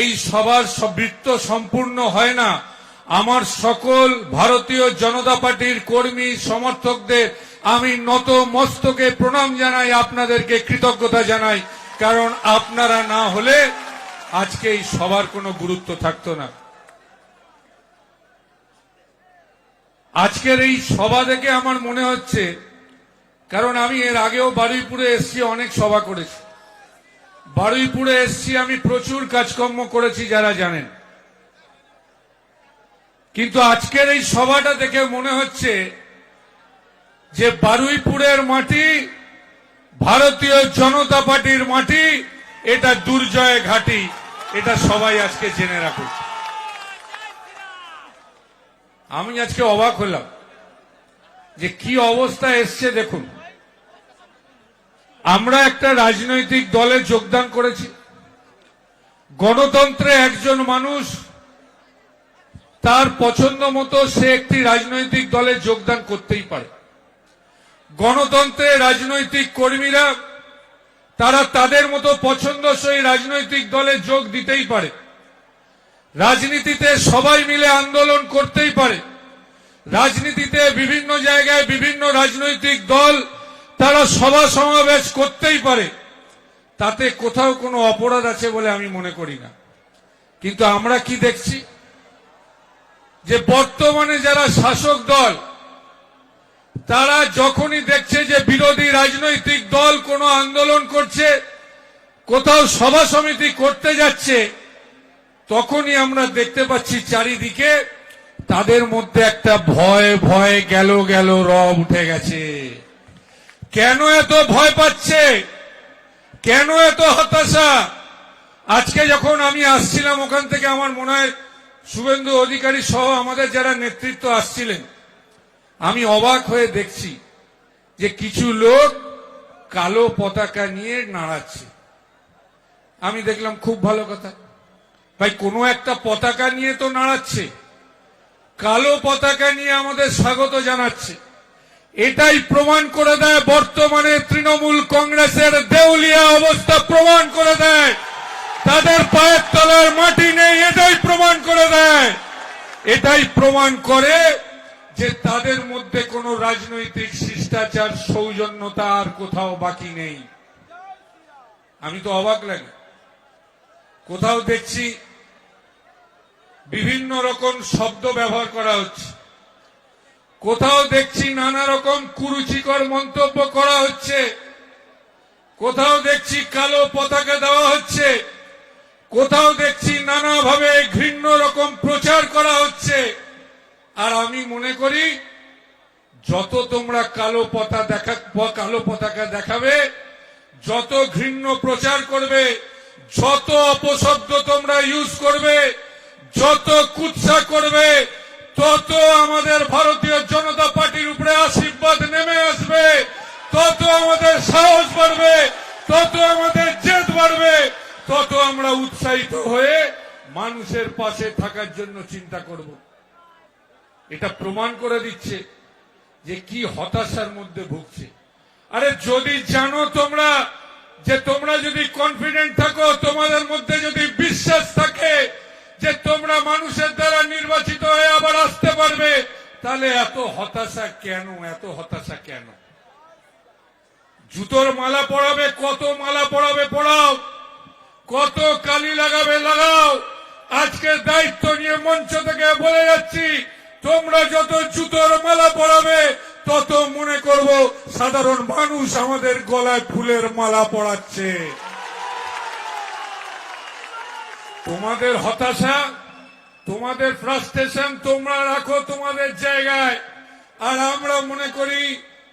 Speaker 1: এই সভার বৃত্ত সম্পূর্ণ হয় না, আমার সকল ভারতীয় জনতা পার্টির কর্মী সমর্থকদের আমি নত মস্তকে প্রণাম জানাই, আপনাদেরকে কৃতজ্ঞতা জানাই, কারণ আপনারা না হলে আজকে এই সভার কোনো গুরুত্ব থাকতো না। আজকের এই সভা দেখে আমার মনে হচ্ছে, কারণ আমি এর আগেও বারুইপুরে এসছি, অনেক সভা করেছি, বারুইপুরে এসছি, আমি প্রচুর কাজকর্ম করেছি যারা জানেন, কিন্তু আজকের এই সভাটা দেখে মনে হচ্ছে যে বারুইপুরের মাটি ভারতীয় জনতা পার্টির মাটি, এটা দুর্জয় ঘাঁটি, এটা সবাই আজকে জেনে রাখুন। আমি আজকে অবাক হলাম যে কি অবস্থা এসছে দেখুন। আমরা একটা রাজনৈতিক দলে যোগদান করেছি, গণতন্ত্রে একজন মানুষ তার পছন্দ মতো সে একটি রাজনৈতিক দলে যোগদান করতেই পারে। গণতন্ত্রে রাজনৈতিক কর্মীরা তারা তাদের মতো পছন্দসই রাজনৈতিক দলে যোগ দিতেই পারে। রাজনীতিতে সবাই মিলে আন্দোলন করতেই পারে। রাজনীতিতে বিভিন্ন জায়গায় বিভিন্ন রাজনৈতিক দল তারা সভা সমাবেশ করতেই পারে, তাতে কোথাও কোনো অপরাধ আছে বলে আমি মনে করি না। কিন্তু আমরা কি দেখছি যে বর্তমানে যারা শাসক দল তারা যখনই দেখছে যে বিরোধী রাজনৈতিক দল কোনো আন্দোলন করছে, কোথাও সভা সমিতি করতে যাচ্ছে, তখনই আমরা দেখতে পাচ্ছি চারিদিকে তাদের মধ্যে একটা ভয় ভয় গেল গেল রব উঠে গেছে। কেন এত ভয় পাচ্ছে, কেন এত হতাশা? আজকে যখন আমি আসছিলাম ওখান থেকে, আমার মনে হয় শুভেন্দু অধিকারী সহ আমাদের যারা নেতৃত্ব আসছিলেন, আমি অবাক হয়ে দেখছি যে কিছু লোক কালো পতাকা নিয়ে নাড়াচ্ছে। আমি দেখলাম খুব ভালো কথা, ভাই কোনো একটা পতাকা নিয়ে তো নাড়াচ্ছে, কালো পতাকা নিয়ে আমাদের স্বাগত জানাচ্ছে। এটাই প্রমাণ করে দেয় বর্তমানে তৃণমূল কংগ্রেসের দেউলিয়া অবস্থা, প্রমাণ করে দেয় তাদের পায়ের তলার মাটি নেই, এটাই প্রমাণ করে দেয়। এটাই প্রমাণ করে যে তাদের মধ্যে কোনো রাজনৈতিক শিষ্টাচার সৌজন্যতা আর কোথাও বাকি নেই। আমি তো অবাক লাগে, কোথাও দেখছি বিভিন্ন রকম শব্দ ব্যবহার করা হচ্ছে, কোথাও দেখছি নানা রকম কুরুচিকর মন্তব্য করা হচ্ছে, কোথাও দেখছি কালো পতাকা দেওয়া হচ্ছে, কোথাও দেখছি নানাভাবে ঘৃণ্য রকম প্রচার করা হচ্ছে। আর আমি মনে করি যত তোমরা কালো পতাকা দেখাবে, যত ঘৃণ্য প্রচার করবে, যত অপশব্দ তোমরা ইউজ করবে, যত কুৎসা করবে, তত আমাদের ভারতীয় জনতা পার্টির উপরে আশীর্বাদ নেমে আসবে, তত আমাদের সাহস বাড়বে, তত আমাদের জেদ বাড়বে, তত আমরা উৎসাহিত হয়ে মানুষের পাশে থাকার জন্য চিন্তা করব। এটা প্রমাণ করে দিচ্ছে যে কি হতাশার মধ্যে ভুগছে। আরে যদি জানো তোমরা যে তোমরা যদি কনফিডেন্ট থাকো, তোমাদের মধ্যে যদি বিশ্বাস থাকে যে তোমরা মানুষের দ্বারা নির্বাচিত হয়ে আবার আসতে পারবে, তাহলে এত হতাশা কেন? এত হতাশা কেন? জুতোর মালা পরাবে, কত মালা পরাবে পরাও, কত কালি লাগাবে লাগাও। আজকে দায়িত্ব নিয়ে মঞ্চ থেকে বলে যাচ্ছি, তোমরা যত জুতোর মালা পরাবে তত মনে করব সাধারণ মানুষ আমাদের গলায় ফুলের মালা পরাচ্ছে। তোমাদের হতাশা, তোমাদের ফ্রাস্ট্রেশন তোমরা রাখো তোমাদের জায়গায়, আর আমরা মনে করি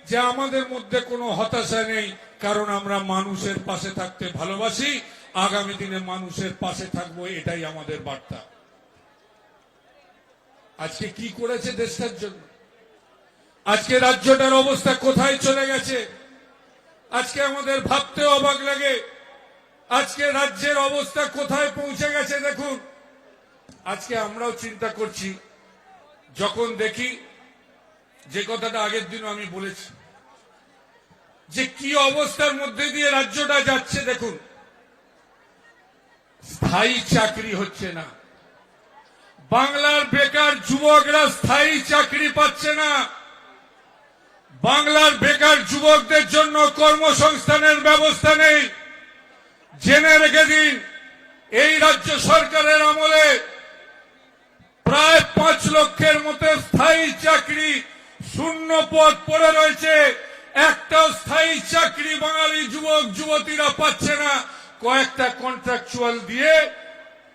Speaker 1: যে আমাদের মধ্যে কোনো হতাশা নেই, কারণ আমরা মানুষের পাশে থাকতে ভালোবাসি, আগামী দিনে মানুষের পাশে থাকবো, এটাই আমাদের বার্তা। আজকে কি করেছে দেশটার জন্য? আজকে রাজ্যটার অবস্থা কোথায় চলে গেছে? আজকে আমাদের ভাবতে অবাক লাগে, আজকে রাজ্যের অবস্থা কোথায় পৌঁছে গেছে। দেখুন, আজকে আমরাও চিন্তা করছি, যখন দেখি যে কথাটা আগের দিনও আমি বলেছি, যে কি অবস্থার মধ্যে দিয়ে রাজ্যটা যাচ্ছে। দেখুন, স্থায়ী চাকরি হচ্ছে না, বাংলার বেকার যুবকরা স্থায়ী চাকরি পাচ্ছে না, বাংলার বেকার যুবকদের জন্য কর্মসংস্থানের ব্যবস্থা নেই। জেনে রেখে দিন, এই রাজ্য সরকারের আমলে প্রায় 5 লক্ষের মতো স্থায়ী চাকরি শূন্য পদ পড়ে রয়েছে। একটাও স্থায়ী চাকরি বাঙালি যুবক যুবতীরা পাচ্ছে না। কয়েকটা কন্ট্রাকচুয়াল দিয়ে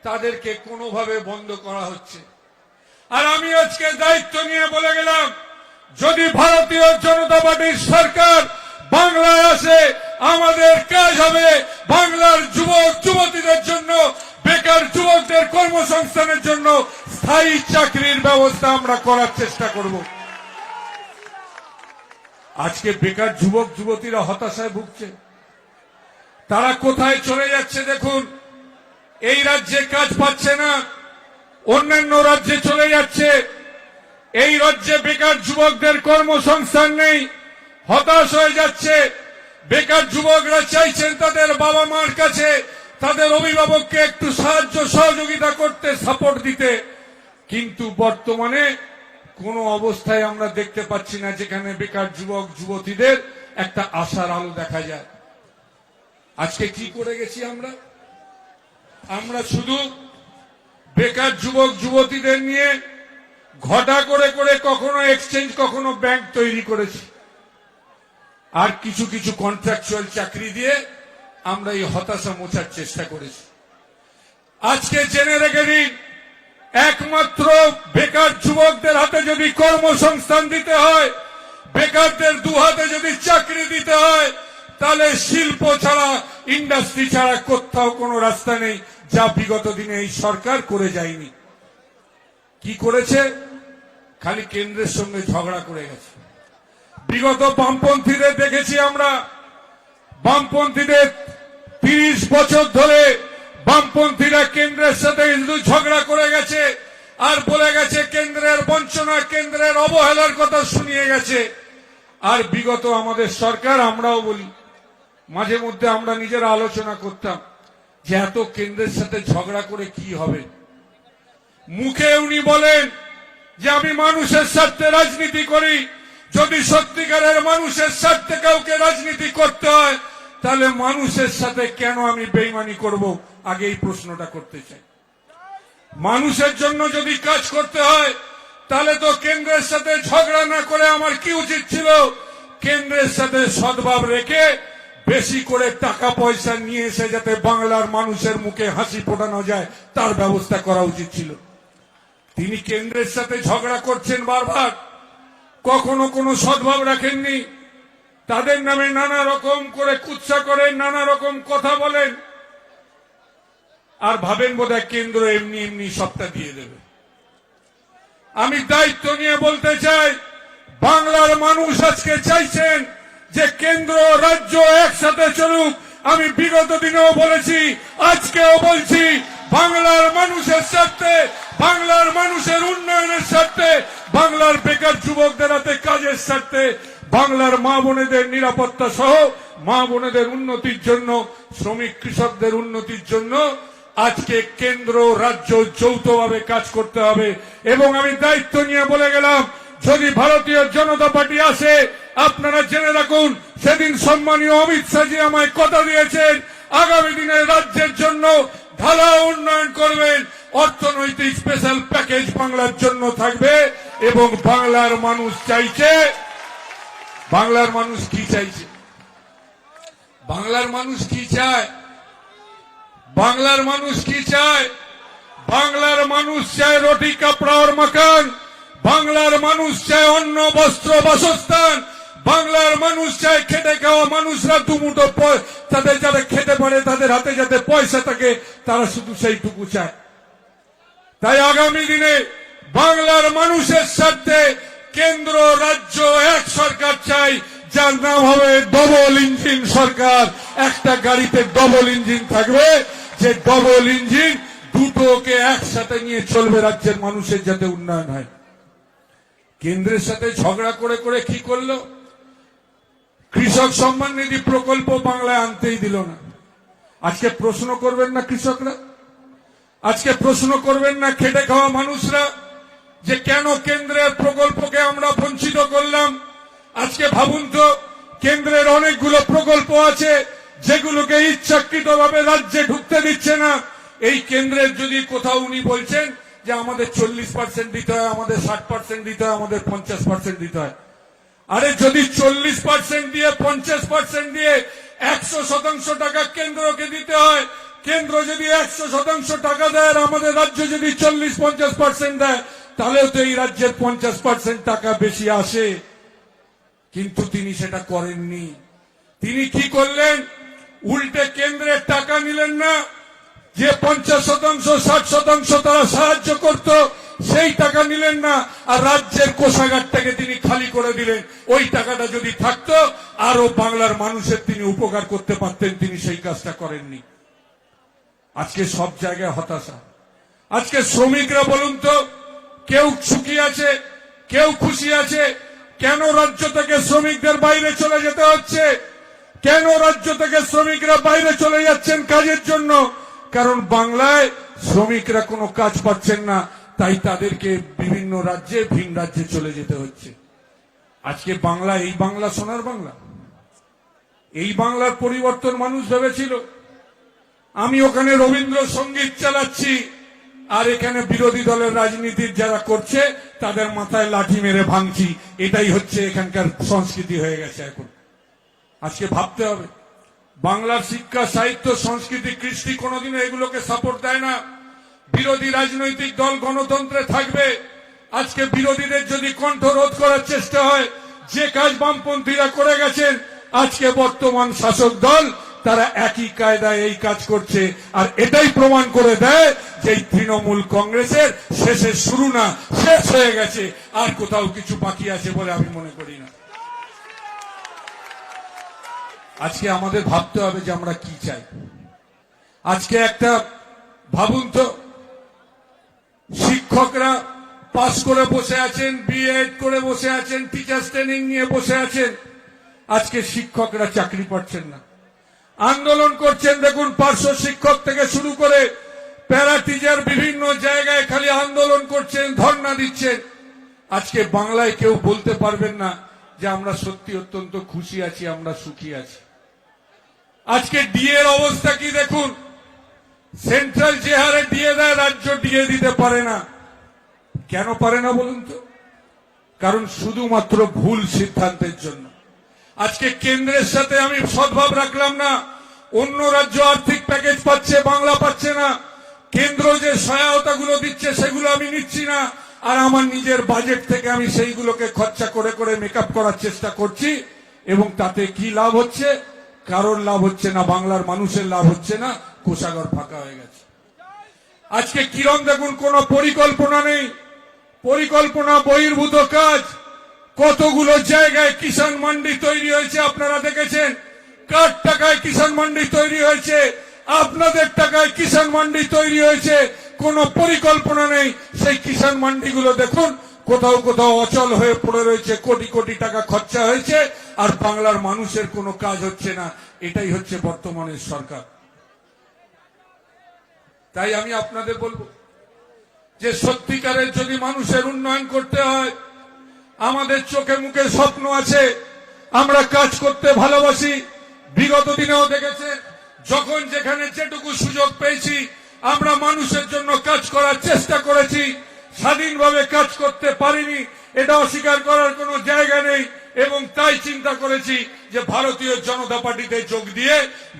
Speaker 1: তাদেরকে কোনোভাবে বন্ধ করা হচ্ছে। আর আমি আজকে দায়িত্ব নিয়ে বলে গেলাম, যদি ভারতীয় জনতা পার্টির সরকার বাংলায় আসে, আমাদের কাজ হবে বাংলার যুবক যুবতীদের জন্য, বেকার যুবকদের কর্মসংস্থানের জন্য স্থায়ী চাকরির ব্যবস্থা আমরা করার চেষ্টা করব। আজকে বেকার যুবক যুবতীরা হতাশায় ভুগছে, তারা কোথায় চলে যাচ্ছে। দেখুন, এই রাজ্যে কাজ পাচ্ছে না, অন্যান্য রাজ্যে চলে যাচ্ছে। এই রাজ্যে বেকার যুবকদের কর্মসংস্থান নেই, হতাশ হয়ে যাচ্ছে। বেকার যুবকরা চাইছেন তাদের বাবা মার কাছে, তাদের অভিভাবককে একটু সাহায্য সহযোগিতা করতে, সাপোর্ট দিতে, কিন্তু বর্তমানে কোনো অবস্থায় আমরা দেখতে পাচ্ছি না যেখানে বেকার যুবক যুবতীদের একটা আশার আলো দেখা যায়। আজকে কি করে গেছি আমরা শুধু বেকার যুবক যুবতীদের নিয়ে ঘটা করে করে কখনো এক্সচেঞ্জ, কখনো ব্যাংক তৈরি করেছি, আর কিছু কিছু কন্ট্রাকচুয়াল চাকরি দিয়ে আমরা এই হতাশা মোছার চেষ্টা করেছি। আজকে জেনে রেখে দিন, একমাত্র বেকার যুবকদের হাতে যদি কর্মসংস্থান দিতে হয়, বেকারদের 2 হাতে যদি চাকরি দিতে হয়, তাহলে শিল্প ছাড়া, ইন্ডাস্ট্রি ছাড়া কোথাও কোনো রাস্তা নেই, যা বিগত দিনে এই সরকার করে যায়নি। কি করেছে? খালি কেন্দ্রের সঙ্গে ঝগড়া করে গেছে। বিগত বামপন্থীদের দেখেছি আমরা, বামপন্থীদের 30 বছর ধরে বামপন্থীরা কেন্দ্রের সাথে শুধু ঝগড়া করে গেছে, আর বলে গেছে কেন্দ্রের বঞ্চনা, কেন্দ্রের অবহেলার কথা শুনিয়ে গেছে। আর বিগত আমাদের সরকার, আমরাও বলি, মাঝে মধ্যে আমরা নিজেরা আলোচনা করতাম যে এত কেন্দ্রের সাথে ঝগড়া করে কি হবে। মুখে উনি বলেন যে আমি মানুষের স্বার্থে রাজনীতি করি। যদি সত্যিকারের মানুষের স্বার্থে কাউকে রাজনীতি করতে হয় তাহলে মানুষের সাথে কেন আমি বেইমানি করব? আগে এই প্রশ্নটা করতে চাই। মানুষের জন্য যদি কাজ করতে হয় তাহলে তো কেন্দ্রের সাথে ঝগড়া না করে আমার কি উচিত ছিল? কেন্দ্রের সাথে সদ্ভাব রেখে বেশি করে টাকা পয়সা নিয়ে এসে যাতে বাংলার মানুষের মুখে হাসি ফোটানো যায় তার ব্যবস্থা করা উচিত ছিল। তিনি কেন্দ্রের সাথে ঝগড়া করছেন বারবার, কখনো কোনো সদ্ভাব রাখেননি। তাদের নামে নানা রকম করে কুৎসা করেন, নানা রকম কথা বলেন, আর ভাবেন বোধহয় কেন্দ্র এমনি এমনি সবটা দিয়ে দেবে। আমি দায়িত্ব নিয়ে বলতে চাই, বাংলার মানুষ আজকে চাইছেন যে কেন্দ্র রাজ্য একসাথে চলুক। আমি বিগত দিনেও বলেছি, আজকেও বলছি, বাংলার মানুষের স্বার্থে, বাংলার মানুষের উন্নয়নের স্বার্থে, বাংলার বেকার যুবকদের হাতে কাজের স্বার্থে, বাংলার মা বোনেদের নিরাপত্তা সহ মা বোনেদের উন্নতির জন্য, শ্রমিক কৃষকদের উন্নতির জন্য আজকে কেন্দ্র রাজ্য যৌথভাবে কাজ করতে হবে। এবং আমি দায়িত্ব নিয়ে বলে গেলাম, যদি ভারতীয় জনতা পার্টি আসে, আপনারা জেনে রাখুন, সেদিন সম্মানীয় অমিত শাহজি আমায় কথা দিয়েছেন আগামী দিনে রাজ্যের জন্য ঢালাও উন্নয়ন করবেন, অর্থনৈতিক স্পেশাল প্যাকেজ বাংলার জন্য থাকবে। এবং বাংলার মানুষ চাইছে, বাংলার মানুষ কি চাইছে? বাংলার মানুষ কি চায়? বাংলার মানুষ কি চায়? বাংলার মানুষ চায় রুটি কাপড়া और मकान। বাংলার মানুষ চায় অন্ন বস্ত্র বাসস্থান। বাংলার মানুষ চায় খেটে খাওয়া মানুষরা দুমুঠো তাদের যারা খেতে পারে তাদের হাতে যাতে পয়সা থাকে, তারা শুধু সেইটুকু চায়। তাই আগামী দিনে বাংলার মানুষের স্বার্থে কেন্দ্র রাজ্য এক সরকার চাই, যার নাম হবে ডবল ইঞ্জিন সরকার। একটা গাড়িতে ডবল ইঞ্জিন থাকবে, যে ডবল ইঞ্জিন দুটোকে একসাথে নিয়ে চলবে, রাজ্যের মানুষের যাতে উন্নয়ন হয়। কেন্দ্রের সাথে ঝগড়া করে করে কি করলো? কৃষক সম্মান নিধি প্রকল্প বাংলায় আনতেই দিল না। আজকে প্রশ্ন করবেন না কৃষকরা? আজকে প্রশ্ন করবেন না খেটে খাওয়া মানুষরা যে কেন কেন্দ্রের প্রকল্পকে আমরা বঞ্চিত করলাম? আজকে ভাবুন তো, কেন্দ্রের অনেকগুলো প্রকল্প আছে যেগুলোকে ইচ্ছাকৃতভাবে রাজ্যে ঢুকতে দিচ্ছে না। এই কেন্দ্রের যদি কোথাও উনি বলছেন যে আমাদের 40% দিতে হয়, আমাদের 60% দিতে হয়, আমাদের 50% দিতে হয়। আরে যদি 40% দিয়ে 50% দিয়ে 100% টাকা কেন্দ্রকে দিতে হয়, কেন্দ্র যদি 100% টাকা দেয় আর আমাদের রাজ্য যদি 40-50% দেয়, তাহলেও তো এই রাজ্যের 50% টাকা বেশি আসে। কিন্তু তিনি সেটা করেননি। তিনি কি করলেন? উল্টে কেন্দ্রের টাকা নিলেন না, যে 50%, 60% তারা সাহায্য করত, সেই টাকা নিলেন না, আর রাজ্যের কোষাগারটাকে তিনি খালি করে দিলেন। ওই টাকাটা যদি থাকতো আরো বাংলার মানুষের তিনি উপকার করতে পারতেন, তিনি সেই কাজটা করেননি। আজকে সব জায়গায় হতাশা। আজকে শ্রমিকরা বলুন তো, কেউ সুখী আছে, কেউ খুশি আছে? কেন রাজ্য থেকে শ্রমিকদের বাইরে চলে যেতে হচ্ছে? কেন রাজ্য থেকে শ্রমিকরা বাইরে চলে যাচ্ছেন কাজের জন্য? কারণ বাংলায় শ্রমিকরা কোনো কাজ পাচ্ছেন না, তাই তাদেরকে বিভিন্ন রাজ্যে ভিন রাজ্যে চলে যেতে হচ্ছে। আজকে বাংলা, এই বাংলা সোনার বাংলা, এই বাংলার পরিবর্তন মানুষ ভেবেছিল। আমি ওখানে রবীন্দ্রসঙ্গীত চালাচ্ছি, আর এখানে বিরোধী দলের রাজনীতির যারা করছে তাদের মাথায় লাঠি মেরে ভাঙছি। এটাই হচ্ছে এখানকার সংস্কৃতি হয়ে গেছে এখন। আজকে ভাবতে হবে, বাংলার শিক্ষা, সাহিত্য, সংস্কৃতি, কৃষ্টি কোনোদিনও এগুলোকে সাপোর্ট দেয় না। বিরোধী রাজনৈতিক দল গণতন্ত্রে থাকবে। আজকে বিরোধীদের যদি কণ্ঠ রোধ করার চেষ্টা হয়, যে কাজ বামপন্থীরা করে গেছেন, আজকে বর্তমান শাসক দল তারা একই কায়দায় এই কাজ করছে। আর এটাই প্রমাণ করে দেয় যে এই তৃণমূল কংগ্রেসের শেষের শুরু না, শেষ হয়ে গেছে, আর কোথাও কিছু বাকি আছে বলে আমি মনে করি না। আজকে আমাদের ভাবতে হবে যে আমরা কি চাই। আজকে একটা ভাবুন তো, শিক্ষকরা পাস করে বসে আছেন, বিএড করে বসে আছেন, টিচার্স ট্রেনিং নিয়ে বসে আছেন, আজকে শিক্ষকরা চাকরি পাচ্ছেন না, আন্দোলন করছেন। দেখুন, পার্শ্ব শিক্ষক থেকে শুরু করে প্যারা টিচার বিভিন্ন জায়গায় খালি আন্দোলন করছেন, ধর্ণা দিচ্ছেন। আজকে বাংলায় কেউ বলতে পারবেন না যে আমরা সত্যি অত্যন্ত খুশি আছি, আমরা সুখী আছি। আজকে ডিএ এর অবস্থা কি দেখুন, সেন্ট্রাল যে হারে ডিএ দেয় রাজ্য ডিএ দিতে পারে না। কেন পারে না বলুন তো? কারণ শুধুমাত্র ভুল সিদ্ধান্তের জন্য। আজকে কেন্দ্রের সাথে আমি সদ্ভাব রাখলাম না, অন্য রাজ্য আর্থিক প্যাকেজ পাচ্ছে, বাংলা পাচ্ছে না। কেন্দ্র যে সহায়তাগুলো দিচ্ছে সেগুলো আমি নিচ্ছি না, আর আমার নিজের বাজেট থেকে আমি সেইগুলোকে খরচা করে করে মেকআপ করার চেষ্টা করছি। এবং তাতে কি লাভ হচ্ছে? কারোর লাভ হচ্ছে না, বাংলার মানুষের লাভ হচ্ছে না, কোষাগার ফাঁকা হয়ে গেছে। আজকে কিরণ দেখুন, কোনো পরিকল্পনা নেই, পরিকল্পনা বহির্ভূত কাজ। কতগুলো জায়গায় কিষাণ মান্ডি তৈরি হয়েছে আপনারা দেখেছেন। কার টাকায় কিষাণ মান্ডি তৈরি হয়েছে? আপনাদের টাকায় কিষাণ মান্ডি তৈরি হয়েছে। কোনো পরিকল্পনা নেই। সেই কিষাণ মান্ডিগুলো দেখুন কোথাও কোথাও অচল হয়ে পড়ে রয়েছে, কোটি কোটি টাকা খরচা হয়েছে, আর বাংলার মানুষের কোনো কাজ হচ্ছে না। এটাই হচ্ছে বর্তমানের সরকার। তাই আমি আপনাদের বলবো যে সত্যিকারের যদি মানুষের উন্নয়ন করতে হয়, আমাদের চোখে মুখে স্বপ্ন আছে, আমরা কাজ করতে ভালোবাসি। বিগত দিনেও দেখেছেন, যখন যেখানে যেটুকু সুযোগ পেয়েছি আমরা মানুষের জন্য কাজ করার চেষ্টা করেছি। স্বাধীনভাবে কাজ করতে পারিনি, এটা অস্বীকার করার কোনো জায়গা নেই। এবং তাই চিন্তা করেছি যে ভারতীয় জনতা পার্টিতে যোগ দিয়ে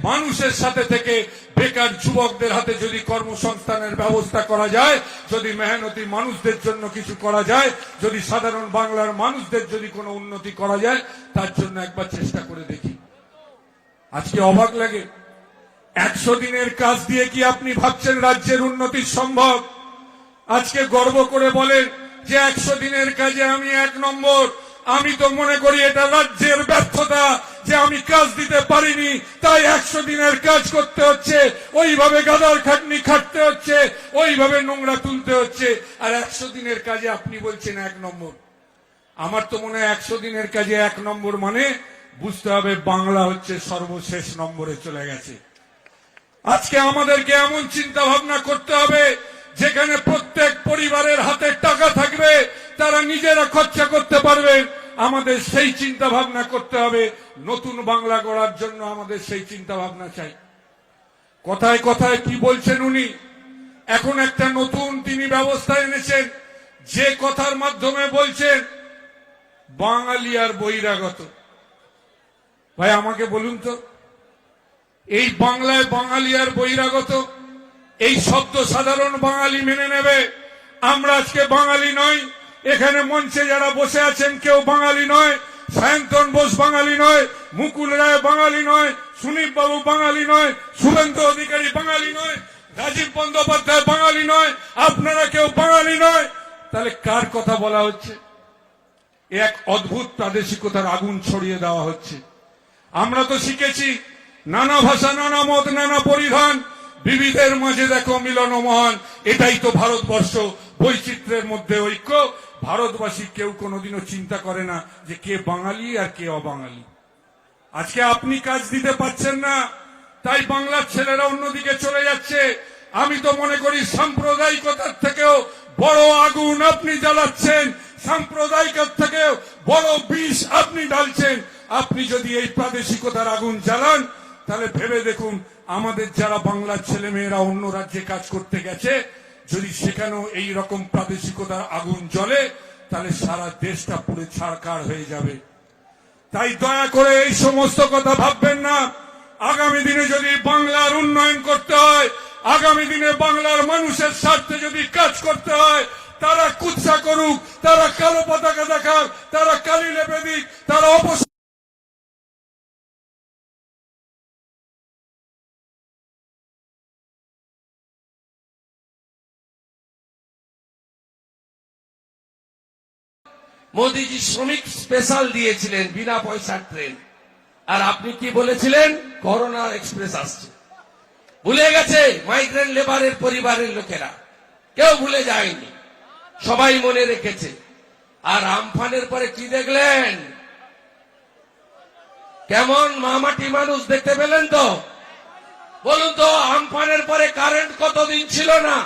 Speaker 1: মানুষের সাথে থেকে বেকার যুবকদের হাতে যদি কর্মসংস্থানের ব্যবস্থা করা যায়, যদি মেহনতি মানুষদের জন্য কিছু করা যায়, যদি সাধারণ বাংলার মানুষদের যদি কোনো উন্নতি করা যায়, তার জন্য একবার চেষ্টা করে দেখি। আজকে অবাক লাগে, 100 দিনের কাজ দিয়ে কি আপনি ভাবছেন রাজ্যের উন্নতি সম্ভব? আজকে গর্ব করে বলেন যে 100 দিনের কাজে আমি 1 নম্বর। আমি তো মনে করি এটা রাজ্যের ব্যর্থতা যে আমি কাজ দিতে পারিনি, তাই 100 দিনের কাজ করতে হচ্ছে, ওইভাবে গাদার খাটনি খাটতে হচ্ছে, ওইভাবে নোংরা তুলতে হচ্ছে। আর 100 দিনের কাজে আপনি বলছেন 1 নম্বর। আমার তো মনে হয় 100 দিনের কাজে 1 নম্বর মানে বুঝতে হবে বাংলা হচ্ছে সর্বশেষ নম্বরে চলে গেছে। আজকে আমাদেরকে এমন চিন্তা ভাবনা করতে হবে যেখানে প্রত্যেক পরিবারের হাতে টাকা থাকবে, তারা নিজেরা খরচা করতে পারবে। আমাদের সেই চিন্তা ভাবনা করতে হবে। নতুন বাংলা গড়ার জন্য আমাদের সেই চিন্তা ভাবনা চাই। কথায় কথায় কি বলছেন উনি, এখন একটা নতুন তিনি ব্যবস্থা এনেছেন, যে কথার মাধ্যমে বলছেন বাঙালি আর বহিরাগত। ভাই আমাকে বলুন তো, এই বাংলায় বাঙালি আর বহিরাগত এই শব্দ সাধারণ বাঙালি মেনে নেবে? আমরা আজকে বাঙালি নই। এখানে মঞ্চে যারা বসে আছেন কেউ বাঙালি নয়। সায়ন্তন বোস বাঙালি নয়, মুকুল রায় বাঙালি নয়, সুনীপ বাবু বাঙালি নয়, শুভেন্দু অধিকারী বাঙালি নয়, রাজীব বন্দ্যোপাধ্যায় বাঙালি নয়, আপনারা কেউ বাঙালি নয়। তাহলে কার কথা বলা হচ্ছে? এক অদ্ভুত প্রাদেশিকতার আগুন ছড়িয়ে দেওয়া হচ্ছে। আমরা তো শিখেছি নানা ভাষা, নানা মত, নানা পরিধান, বিবিধের মাঝে দেখো মিলন মহান। এটাই তো ভারতবর্ষ, বৈচিত্র্যের মধ্যে ঐক্য। ভারতবাসী কেউ কোনোদিনও চিন্তা করে না যে কে বাঙালি আর কে অবাঙালি। আজকে আপনি কাজ দিতে পারছেন না, তাই বাংলার ছেলেরা অন্যদিকে চলে যাচ্ছে। আমি তো মনে করি সাম্প্রদায়িকতার থেকেও বড় আগুন আপনি জ্বালাচ্ছেন, সাম্প্রদায়িকতার থেকেও বড় বিষ আপনি ঢালছেন। আপনি যদি এই প্রাদেশিকতার আগুন জ্বালান, তাহলে ভেবে দেখুন আমাদের যারা বাংলার ছেলে মেয়েরা অন্য রাজ্যে কাজ করতে গেছে, যদি সেখানেও এই রকম প্রাদেশিকতার আগুন জ্বলে, তাহলে সারা দেশটা পুরো ছাড়খাড় হয়ে যাবে। তাই দয়া করে এই সমস্ত কথা ভাববেন না। আগামী দিনে যদি বাংলার উন্নয়ন করতে হয়, আগামী দিনে বাংলার মানুষের স্বার্থে যদি কাজ করতে হয়, তারা কুৎসা করুক, তারা কালো পতাকা দেখাক, তারা কালি লেপে দিক, তারা
Speaker 7: মোদীজি শ্রমিক স্পেশাল দিয়েছিলেন, বিনা পয়সার ট্রেন। আর আপনি কি বলেছিলেন? করোনা এক্সপ্রেস আসছে। ভুলে গেছে মাইগ্রেন্ট লেবারের পরিবারের লোকেরা, কেউ ভুলে যায়নি, সবাই মনে রেখেছে। আর আমফানের পরে কি দেখলেন? কেমন মামাটি মানুষ দেখতে পেলেন তো? বলুন তো, আমফানের পরে কারেন্ট কতদিন ছিল না?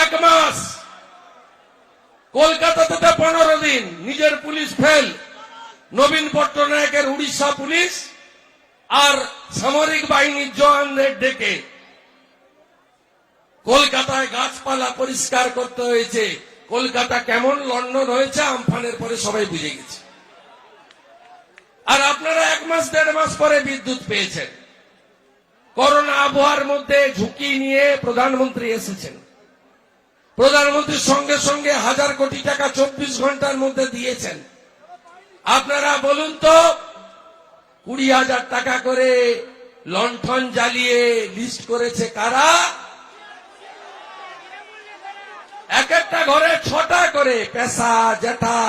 Speaker 7: 1 মাস। কলকাতাতে 15 দিন নিজের পুলিশ ফেল, নবীন পট্টনায়কের উড়িষ্যা পুলিশ আর সামরিক বাহিনীর জওয়ানদের ডেকে কলকাতায় গাছপালা পরিষ্কার করতে হয়েছে। কলকাতা কেমন লন্ডন হয়েছে আমফানের পরে সবাই বুঝে গেছে। আর আপনারা 1 মাস 1.5 মাস পরে বিদ্যুৎ পেয়েছেন। করোনা আবহাওয়ার মধ্যে ঝুঁকি নিয়ে প্রধানমন্ত্রী এসেছেন। প্রধানমন্ত্রীর সঙ্গে সঙ্গে 1000 কোটি টাকা 24 ঘন্টার মধ্যে দিয়েছেন। আপনারা বলুন তো 20,000 টাকা করে লণ্ঠন জ্বালিয়ে লিস্ট করেছে কারা? এক একটা ঘরে 6টা করে পেশা, জ্যাঠা,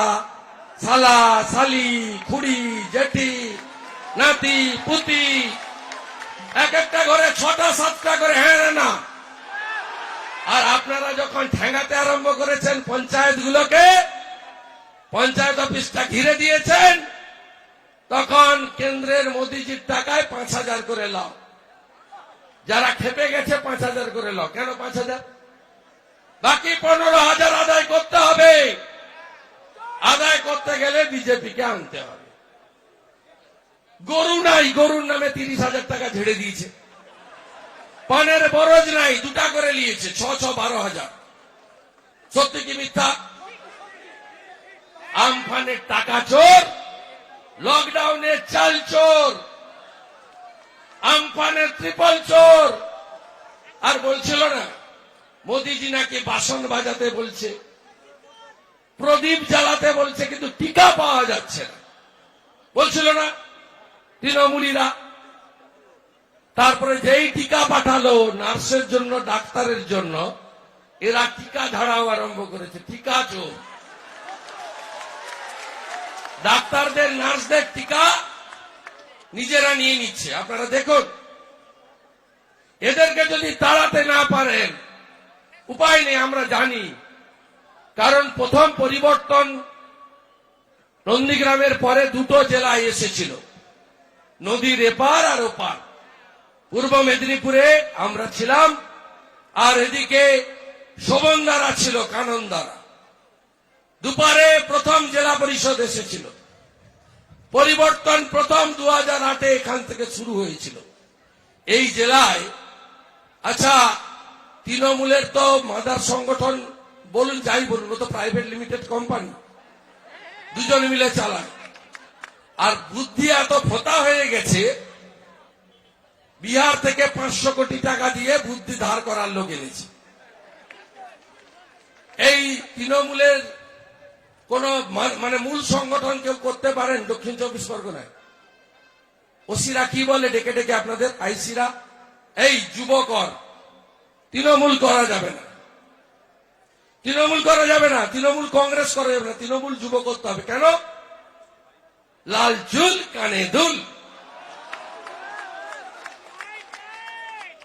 Speaker 7: শালা, শালি, খুড়ি, জেঠি, নাতি, পুতি, এক একটা ঘরে 6টা 7টা করে, হ্যাঁ না? আর আপনারা যখন ঠেঙ্গাতে আরম্ভ করেছেন পঞ্চায়েতগুলোকে, পঞ্চায়েত অফিসটা ঘিরে দিয়েছেন, তখন কেন্দ্রের মোদিজির টাকায় 5,000 করে লাও। যারা খেপে গেছে 5,000 করে লাও। কেন 5,000? বাকি 15,000 আদায় করতে হবে। আদায় করতে গেলে বিজেপিকে আনতে হবে। গরু নাই, গরুর নামে 30,000 টাকা ঝেড়ে দিয়েছে। পানের বরজ নাই, 2টা করে নিয়েছে, 6 12,000। সত্যি কি মিথ্যা? আমফানের টাকা চোর, লকডাউনের চাল চোর, আমফানের ট্রিপল চোর। আর বলছিল না মোদিজি নাকি বাসন বাজাতে বলছে, প্রদীপ জ্বালাতে বলছে, কিন্তু টিকা পাওয়া যাচ্ছে না, বলছিল না তৃণমূলীরা? তারপরে যেই টিকা পাঠালো নার্সের জন্য, ডাক্তারের জন্য, এরা টিকা ঝাড়াও আরম্ভ করেছে। টিকা চোর। ডাক্তারদের, নার্সদের টিকা নিজেরা নিয়ে নিচ্ছে। আপনারা দেখুন, এদেরকে যদি তাড়াতে না পারেন উপায় নেই, আমরা জানি। কারণ প্রথম পরিবর্তন নন্দীগ্রামের পরে 2টো জেলায় এসেছিল, নদীর এপার আর ওপার। পূর্ব মেদিনীপুরে আমরা ছিলাম, আর এদিকে শোভনদারা ছিল, কাননদারা। দুপারে প্রথম জেলা পরিষদ এসেছিল। পরিবর্তন প্রথম 2008-এ এখান থেকে শুরু হয়েছিল এই জেলায়। আচ্ছা, তৃণমূলের তো মাদার সংগঠন বলুন, যাই বলুন, ও তো প্রাইভেট লিমিটেড কোম্পানি, দুজন মিলে চালায়। আর বুদ্ধি এত ফোতা হয়ে গেছে, বিহার থেকে 500 কোটি টাকা দিয়ে বুদ্ধি ধার করার লোক এনেছে। এই তৃণমূলের কোন মানে মূল সংগঠন কেউ করতে পারেন দক্ষিণ 24 পরগনায়? ওসিরা কি বলে ডেকে ডেকে আপনাদের, আইসিরা, এই যুবকর, তৃণমূল করা যাবে না, তৃণমূল করা যাবে না, তৃণমূল কংগ্রেস করা যাবে না, তৃণমূল যুব করতে হবে। কেন? লাল চুল কানে দুল।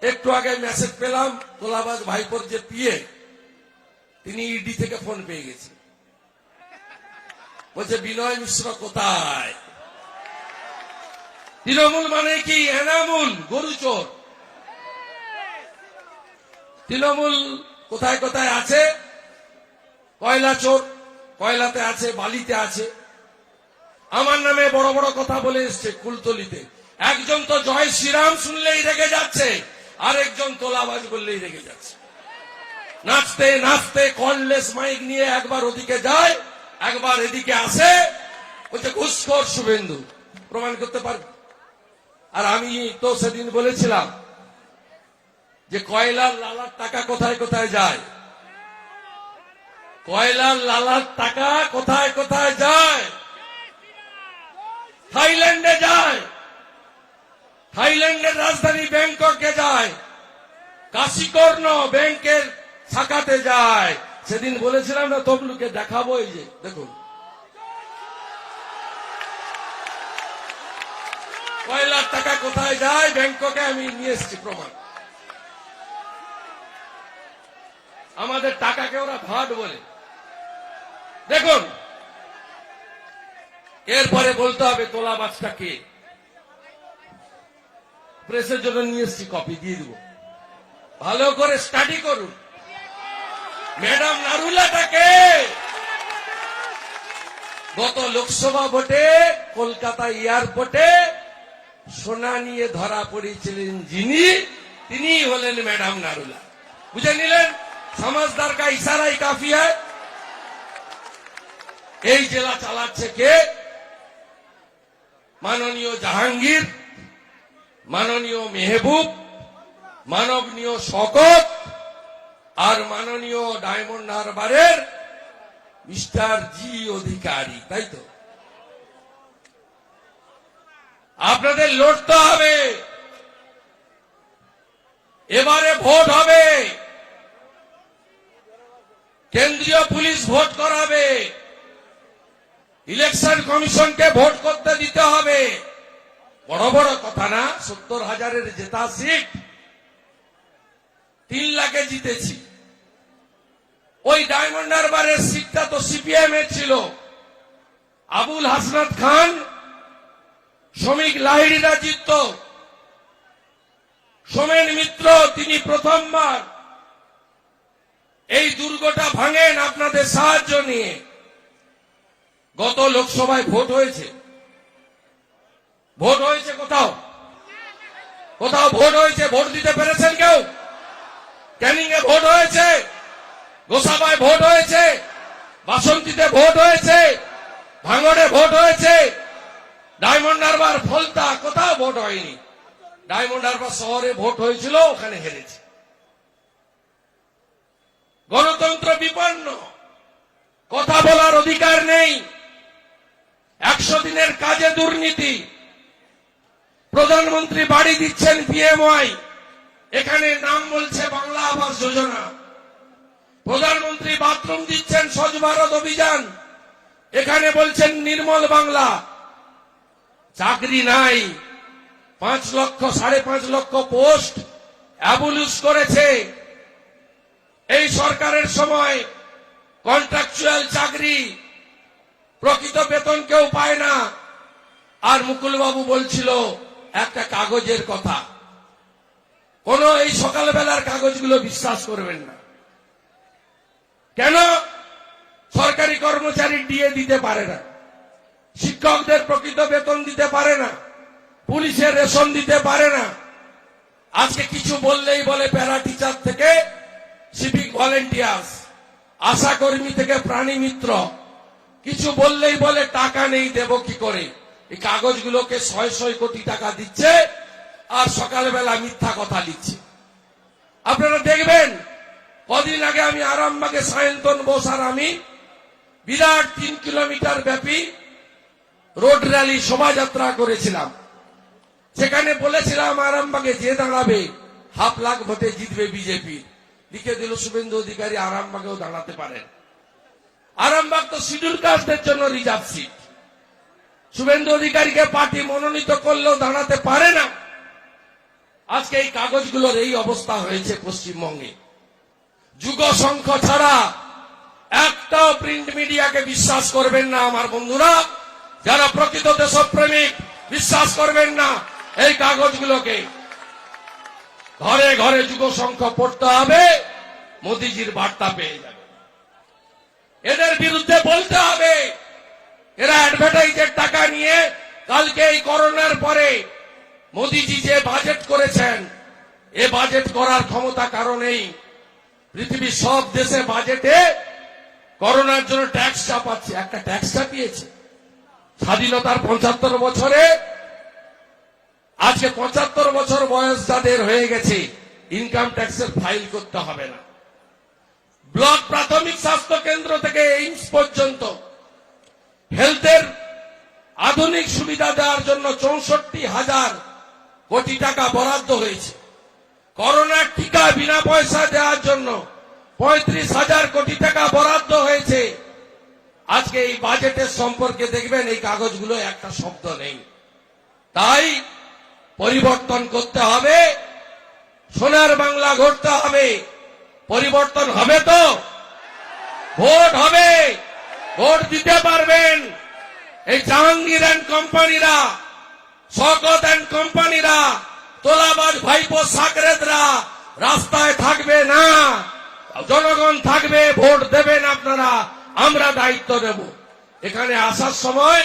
Speaker 7: একটু আগে মেসেজ পেলাম, তোলাবাজ ভাইপোর যে পিএ, তিনি ইডি থেকে ফোন পেয়ে গেছে, বলছে বিনয় মিশ্র কোথায়? তৃণমূল মানে কি? এনামূল, গরু চোর। তৃণমূল কোথায় কোথায় আছে? কয়লা চোর, কয়লাতে আছে, বালিতে আছে। আমার নামে বড় বড় কথা বলে এসছে কুলতলিতে। একজন তো জয় শ্রীরাম শুনলেই রেগে যাচ্ছে, আরেকজন তোলাবাজ বললেই রেগে যাচ্ছে। নাচতে নাচতে কর্ডলেস মাইক নিয়ে একবার ওদিকে যায়, একবার এদিকে আসে, বলছে ঘুষখোর শুভেন্দু। প্রমাণ করতে পারবে? আর আমি তো সেদিন বলেছিলাম যে কয়লার লালার টাকা কোথায় কোথায় যায়, কয়লার লালার টাকা কোথায় কোথায় যায়? থাইল্যান্ডে যায়, থাইল্যান্ডের রাজধানী ব্যাংককে যায়, কাশীকর্ণ ব্যাংকের শাখাতে যায়। সেদিন বলেছিলাম না তবলুকে দেখাবো, এই যে দেখুন কয়লার টাকা কোথায় যায় ব্যাংককে, আমি নিয়ে এসেছি প্রমাণ। আমাদের টাকাকে ওরা ভাট বলে। দেখুন, এরপরে বলতে হবে তোলাবাজটা কে। প্রেসের জন্য নিয়ে এসেছি, কপি দিয়ে দেব, ভালো করে স্টাডি করুন। ম্যাডাম নারুলাটাকে গত লোকসভা ভোটে কলকাতা এয়ারপোর্টে সোনা নিয়ে ধরা পড়েছিলেন যিনি, তিনি হলেন ম্যাডাম নারুলা। বুঝে নিলেন? সমাজদার কা ইশারাই কাফি হয়। এই জেলা চালাচ্ছে কে? মাননীয় জাহাঙ্গীর, মাননীয় মেহবুব, মাননীয় শকত আর মাননীয় ডায়মন্ড হারবারের মিস্টার জি অধিকারী, তাই তো? আপনাদের লড়তে হবে, এবারে ভোট হবে, কেন্দ্রীয় পুলিশ ভোট করাবে, ইলেকশন কমিশনকে ভোট করতে দিতে হবে। বড় বড় কথা না, 70,000-এর জেতা সিট 3 লাখে জিতেছি। ওই ডায়মন্ড হারবারের সিটটা তো সিপিএম এর ছিল। আবুল হাসনাত খান, শ্রমিক লাহিড়িরা জিতত। সোমেন মিত্র তিনি প্রথমবার এই দুর্গটা ভাঙেন আপনাদের সাহায্য নিয়ে। গত লোকসভায় ভোট হয়েছে? ভোট হয়েছে কোথাও? কোথাও ভোট হয়েছে? ভোট দিতে পেরেছেন কেউ? ক্যানিং এ ভোট হয়েছে, গোসাবায় ভোট হয়েছে, বাসন্তীতে ভোট হয়েছে, ভাঙড়ে ভোট হয়েছে, ডায়মন্ড হারবার, ফলতা কোথাও ভোট হয়নি। ডায়মন্ড হারবার শহরে ভোট হয়েছিল, ওখানে হেরেছে। গণতন্ত্র বিপন্ন, কথা বলার অধিকার নেই। 100 দিনের কাজে দুর্নীতি। প্রধানমন্ত্রী বাড়ি দিচ্ছেন পিএমওয়াই, এখানে নাম বলছে বাংলা আবাস যোজনা। প্রধানমন্ত্রী বাথরুম দিচ্ছেন স্বচ্ছ ভারত অভিযান, এখানে বলছেন নির্মল বাংলা। চাকরি নাই, 5 লক্ষ 5.5 লক্ষ পোস্ট অ্যাবলিশ করেছে এই সরকারের সময়। কন্ট্রাকচুয়াল চাকরি, প্রকৃত বেতন কেউ পায় না। আর মুকুলবাবু বলছিল একটা কাগজের কথা। কোন এই সকালবেলার কাগজগুলো বিশ্বাস করবেন না। কেন? সরকারি কর্মচারী ডিএ দিতে পারে না, শিক্ষকদের প্রকৃত বেতন দিতে পারে না, পুলিশের রেশন দিতে পারে না। আজকে কিছু বললেই বলে প্যারা টিচার থেকে সিভিক ভলেন্টিয়ার্স, আশা কর্মী থেকে প্রাণী মিত্র, কিছু বললেই বলে টাকা নেই, দেব কি করে। এই কাগজগুলোকে 100 কোটি টাকা দিচ্ছে আর সকালবেলা মিথ্যা কথা লিখছে। আপনারা দেখবেন, কদিন আগে আমি আরামবাগে সায়ন্তন বোস আর আমি বিরাট 3 কিলোমিটার ব্যাপী রোড র্যালি শোভাযাত্রা করেছিলাম। সেখানে বলেছিলাম আরামবাগে যে দাঁড়াবে 1.5 লাখ ভোটে জিতবে বিজেপি। লিখে দিল শুভেন্দু অধিকারী আরামবাগেও দাঁড়াতে পারেন। আরামবাগ তো শিডিউল কাস্টদের জন্য রিজার্ভ সিট। শুভেন্দু অধিকারীকে পার্টি মনোনীত করলেও দাঁড়াতে পারে না। আজকে এই কাগজগুলোর এই অবস্থা হয়েছে পশ্চিমবঙ্গে। যুগ সংখ্য ছাড়া একটাও প্রিন্ট মিডিয়াকে বিশ্বাস করবেন না আমার বন্ধুরা। যারা প্রকৃত দেশপ্রেমিক, বিশ্বাস করবেন না এই কাগজগুলোকে। ঘরে ঘরে যুগ সংখ্য পড়তে হবে, মোদিজির বার্তা পেয়ে যাবে। এদের বিরুদ্ধে বলতে হবে। এরা অ্যাডভার্টাইজের টাকা নিয়ে কালকে এই করোনার পরে মোদিজি যে বাজেট করেছেন, এ বাজেট করার ক্ষমতা কারো নেই। পৃথিবীর সব দেশে বাজেটে করোনার জন্য ট্যাক্স চাপাচ্ছে, একটা ট্যাক্স চাপিয়েছে। স্বাধীনতার 75 বছরে আজকে 75 বছর বয়স যাদের হয়ে গেছে, ইনকাম ট্যাক্সের ফাইল করতে হবে না। ব্লক প্রাথমিক স্বাস্থ্য কেন্দ্র থেকে এইমস পর্যন্ত হেলথের আধুনিক সুবিধা দেওয়ার জন্য 64,000 কোটি টাকা বরাদ্দ হয়েছে। করোনার টিকা বিনা পয়সা দেওয়ার জন্য 35,000 কোটি টাকা বরাদ্দ হয়েছে। আজকে এই বাজেটের সম্পর্কে দেখবেন এই কাগজগুলো একটা শব্দ নেই। তাই পরিবর্তন করতে হবে, সোনার বাংলা গড়তে হবে। পরিবর্তন হবে তো? ভোট হবে, ভোট দিতে পারবেন। এই জাহাঙ্গীর অ্যান্ড কোম্পানিরা, শওকত অ্যান্ড কোম্পানিরা, তোলাবাজ ভাইপো সাকরেদরা রাস্তায় থাকবে না। জনগণ থাকবে, ভোট দেবেন আপনারা, আমরা দায়িত্ব নেব। এখানে আসার সময়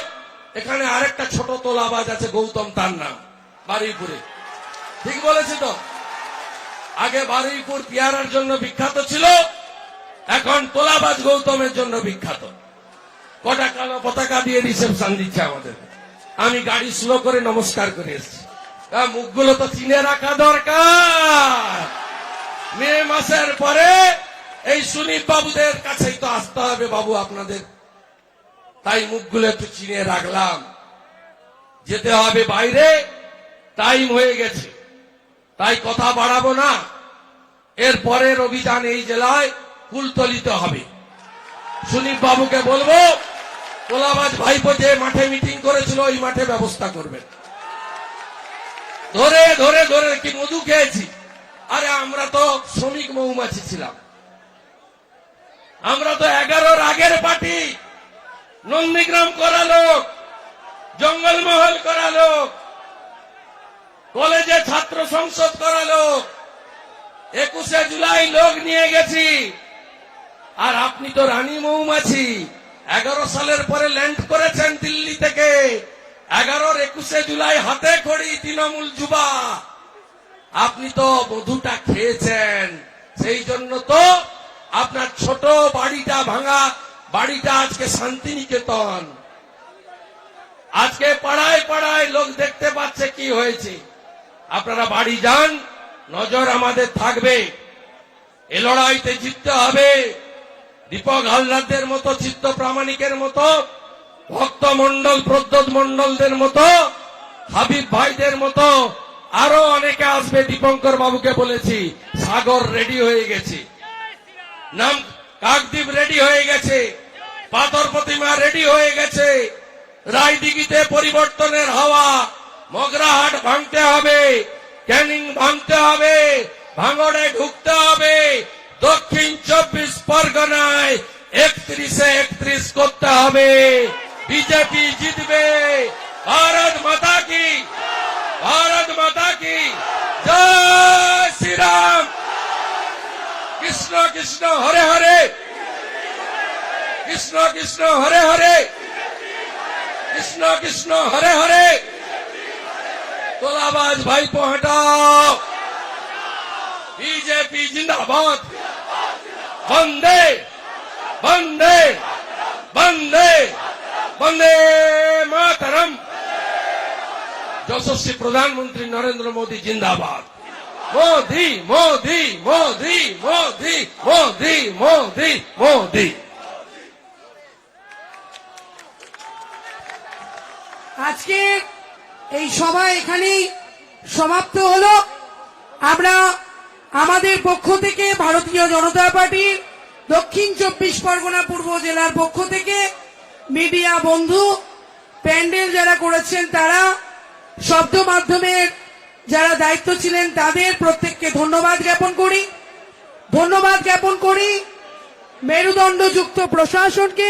Speaker 7: এখানে আরেকটা ছোট তোলাবাজ আছে, গৌতম তার নাম, বারুইপুরে। ঠিক বলেছি তো? আগে বারুইপুর পেয়ারার জন্য বিখ্যাত ছিল, এখন তোলাবাজ গৌতমের জন্য বিখ্যাত। কটা কালো পতাকা দিয়ে রিসেপশন দিচ্ছে আমাদের। আমি গাড়ি স্লো করে নমস্কার করে এসেছি। মুখগুলো তো চিনে রাখা দরকার। মে মাসের পরে এই সুনীল বাবুদের কাছেই তো আসতে হবে বাবু আপনাদের, তাই মুখগুলো একটু চিনে রাখলাম। যেতে হবে বাইরে, টাইম হয়ে গেছে, তাই কথা বাড়াবো না। এর পরের অভিযান এই জেলায় কুলতলিতে হবে। সুনীল বাবুকে বলবো, তোলাবাজ ভাইপো যে মাঠে মিটিং করেছিল ওই মাঠে ব্যবস্থা করবেন। ধরে ধরে ধরে কি মধু খেয়েছি। আরে আমরা তো শ্রমিক মৌমাছি ছিলাম, আমরা তো 11-র আগের পার্টি। নন্দীগ্রাম করা লোক, জঙ্গলমহল করা লোক, কলেজে ছাত্র সংসদ করা লোক, 21শে জুলাই লোক নিয়ে গেছি। আর আপনি তো রানী মৌমাছি। 11 সালের পরে ল্যান্ড করেছেন দিল্লি থেকে। 11-র 21শে জুলাই হাতে খড়ি তৃণমূল যুবা। আপনি তো মধুটা খেয়েছেন, সেই জন্য তো আপনার ছোট বাড়িটা ভাঙা বাড়িটা আজকে শান্তিনিকেতন। আজকে পাড়ায় পাড়ায় লোক দেখতে পাচ্ছে কি হয়েছে। আপনারা বাড়ি যান, নজর আমাদের থাকবে। এ লড়াইতে জিততে হবে। দীপক হালদারদের মতো, চিত্ত প্রামাণিকের মতো, ভক্ত মন্ডল, প্রদ্যোৎ মন্ডলদের মতো, হাবিব ভাইদের মতো আরো অনেকে আসবে। দীপঙ্কর বাবুকে বলেছি, সাগর রেডি হয়ে গেছে, নাম কাকদ্বীপ রেডি হয়ে গেছে, পাথর প্রতিমা রেডি হয়ে গেছে, রায়দিঘিতে পরিবর্তনের হাওয়া। মগরাহাট ভাঙতে হবে, ক্যানিং ভাঙতে হবে, ভাঙড়ে ঢুকতে হবে, দক্ষিণ 24 পরগনায় 31-এ 31 করতে হবে। বিজেপি জিতবে। ভারত মাতা কি, ভারত মাতা কি জয় শ্রীরাম। কৃষ্ণ কৃষ্ণ হরে হরে, কৃষ্ণ কৃষ্ণ হরে হরে, কৃষ্ণ কৃষ্ণ হরে হরে। তোলাবাজ ভাইপো হটাও। বিজেপি জিন্দাবাদ। বন্দে বন্দে বন্দে বন্দে মাতরম। যশস্বী প্রধানমন্ত্রী নরেন্দ্র মোদী জিন্দাবাদ। মোদি মোদি মোদি মোদি মোদি মোদি মোদি।
Speaker 2: আজকে এই সভা এখানেই সমাপ্ত হলো। আমরা আমাদের পক্ষ থেকে, ভারতীয় জনতা পার্টির দক্ষিণ 24 পরগনা পূর্ব জেলার পক্ষ থেকে, মিডিয়া বন্ধু, প্যান্ডেল যারা করেছেন তারা, শব্দ মাধ্যমের যারা দায়িত্ব ছিলেন তাদের প্রত্যেককে ধন্যবাদ জ্ঞাপন করি। ধন্যবাদ জ্ঞাপন করি মেরুদণ্ডযুক্ত প্রশাসনকে,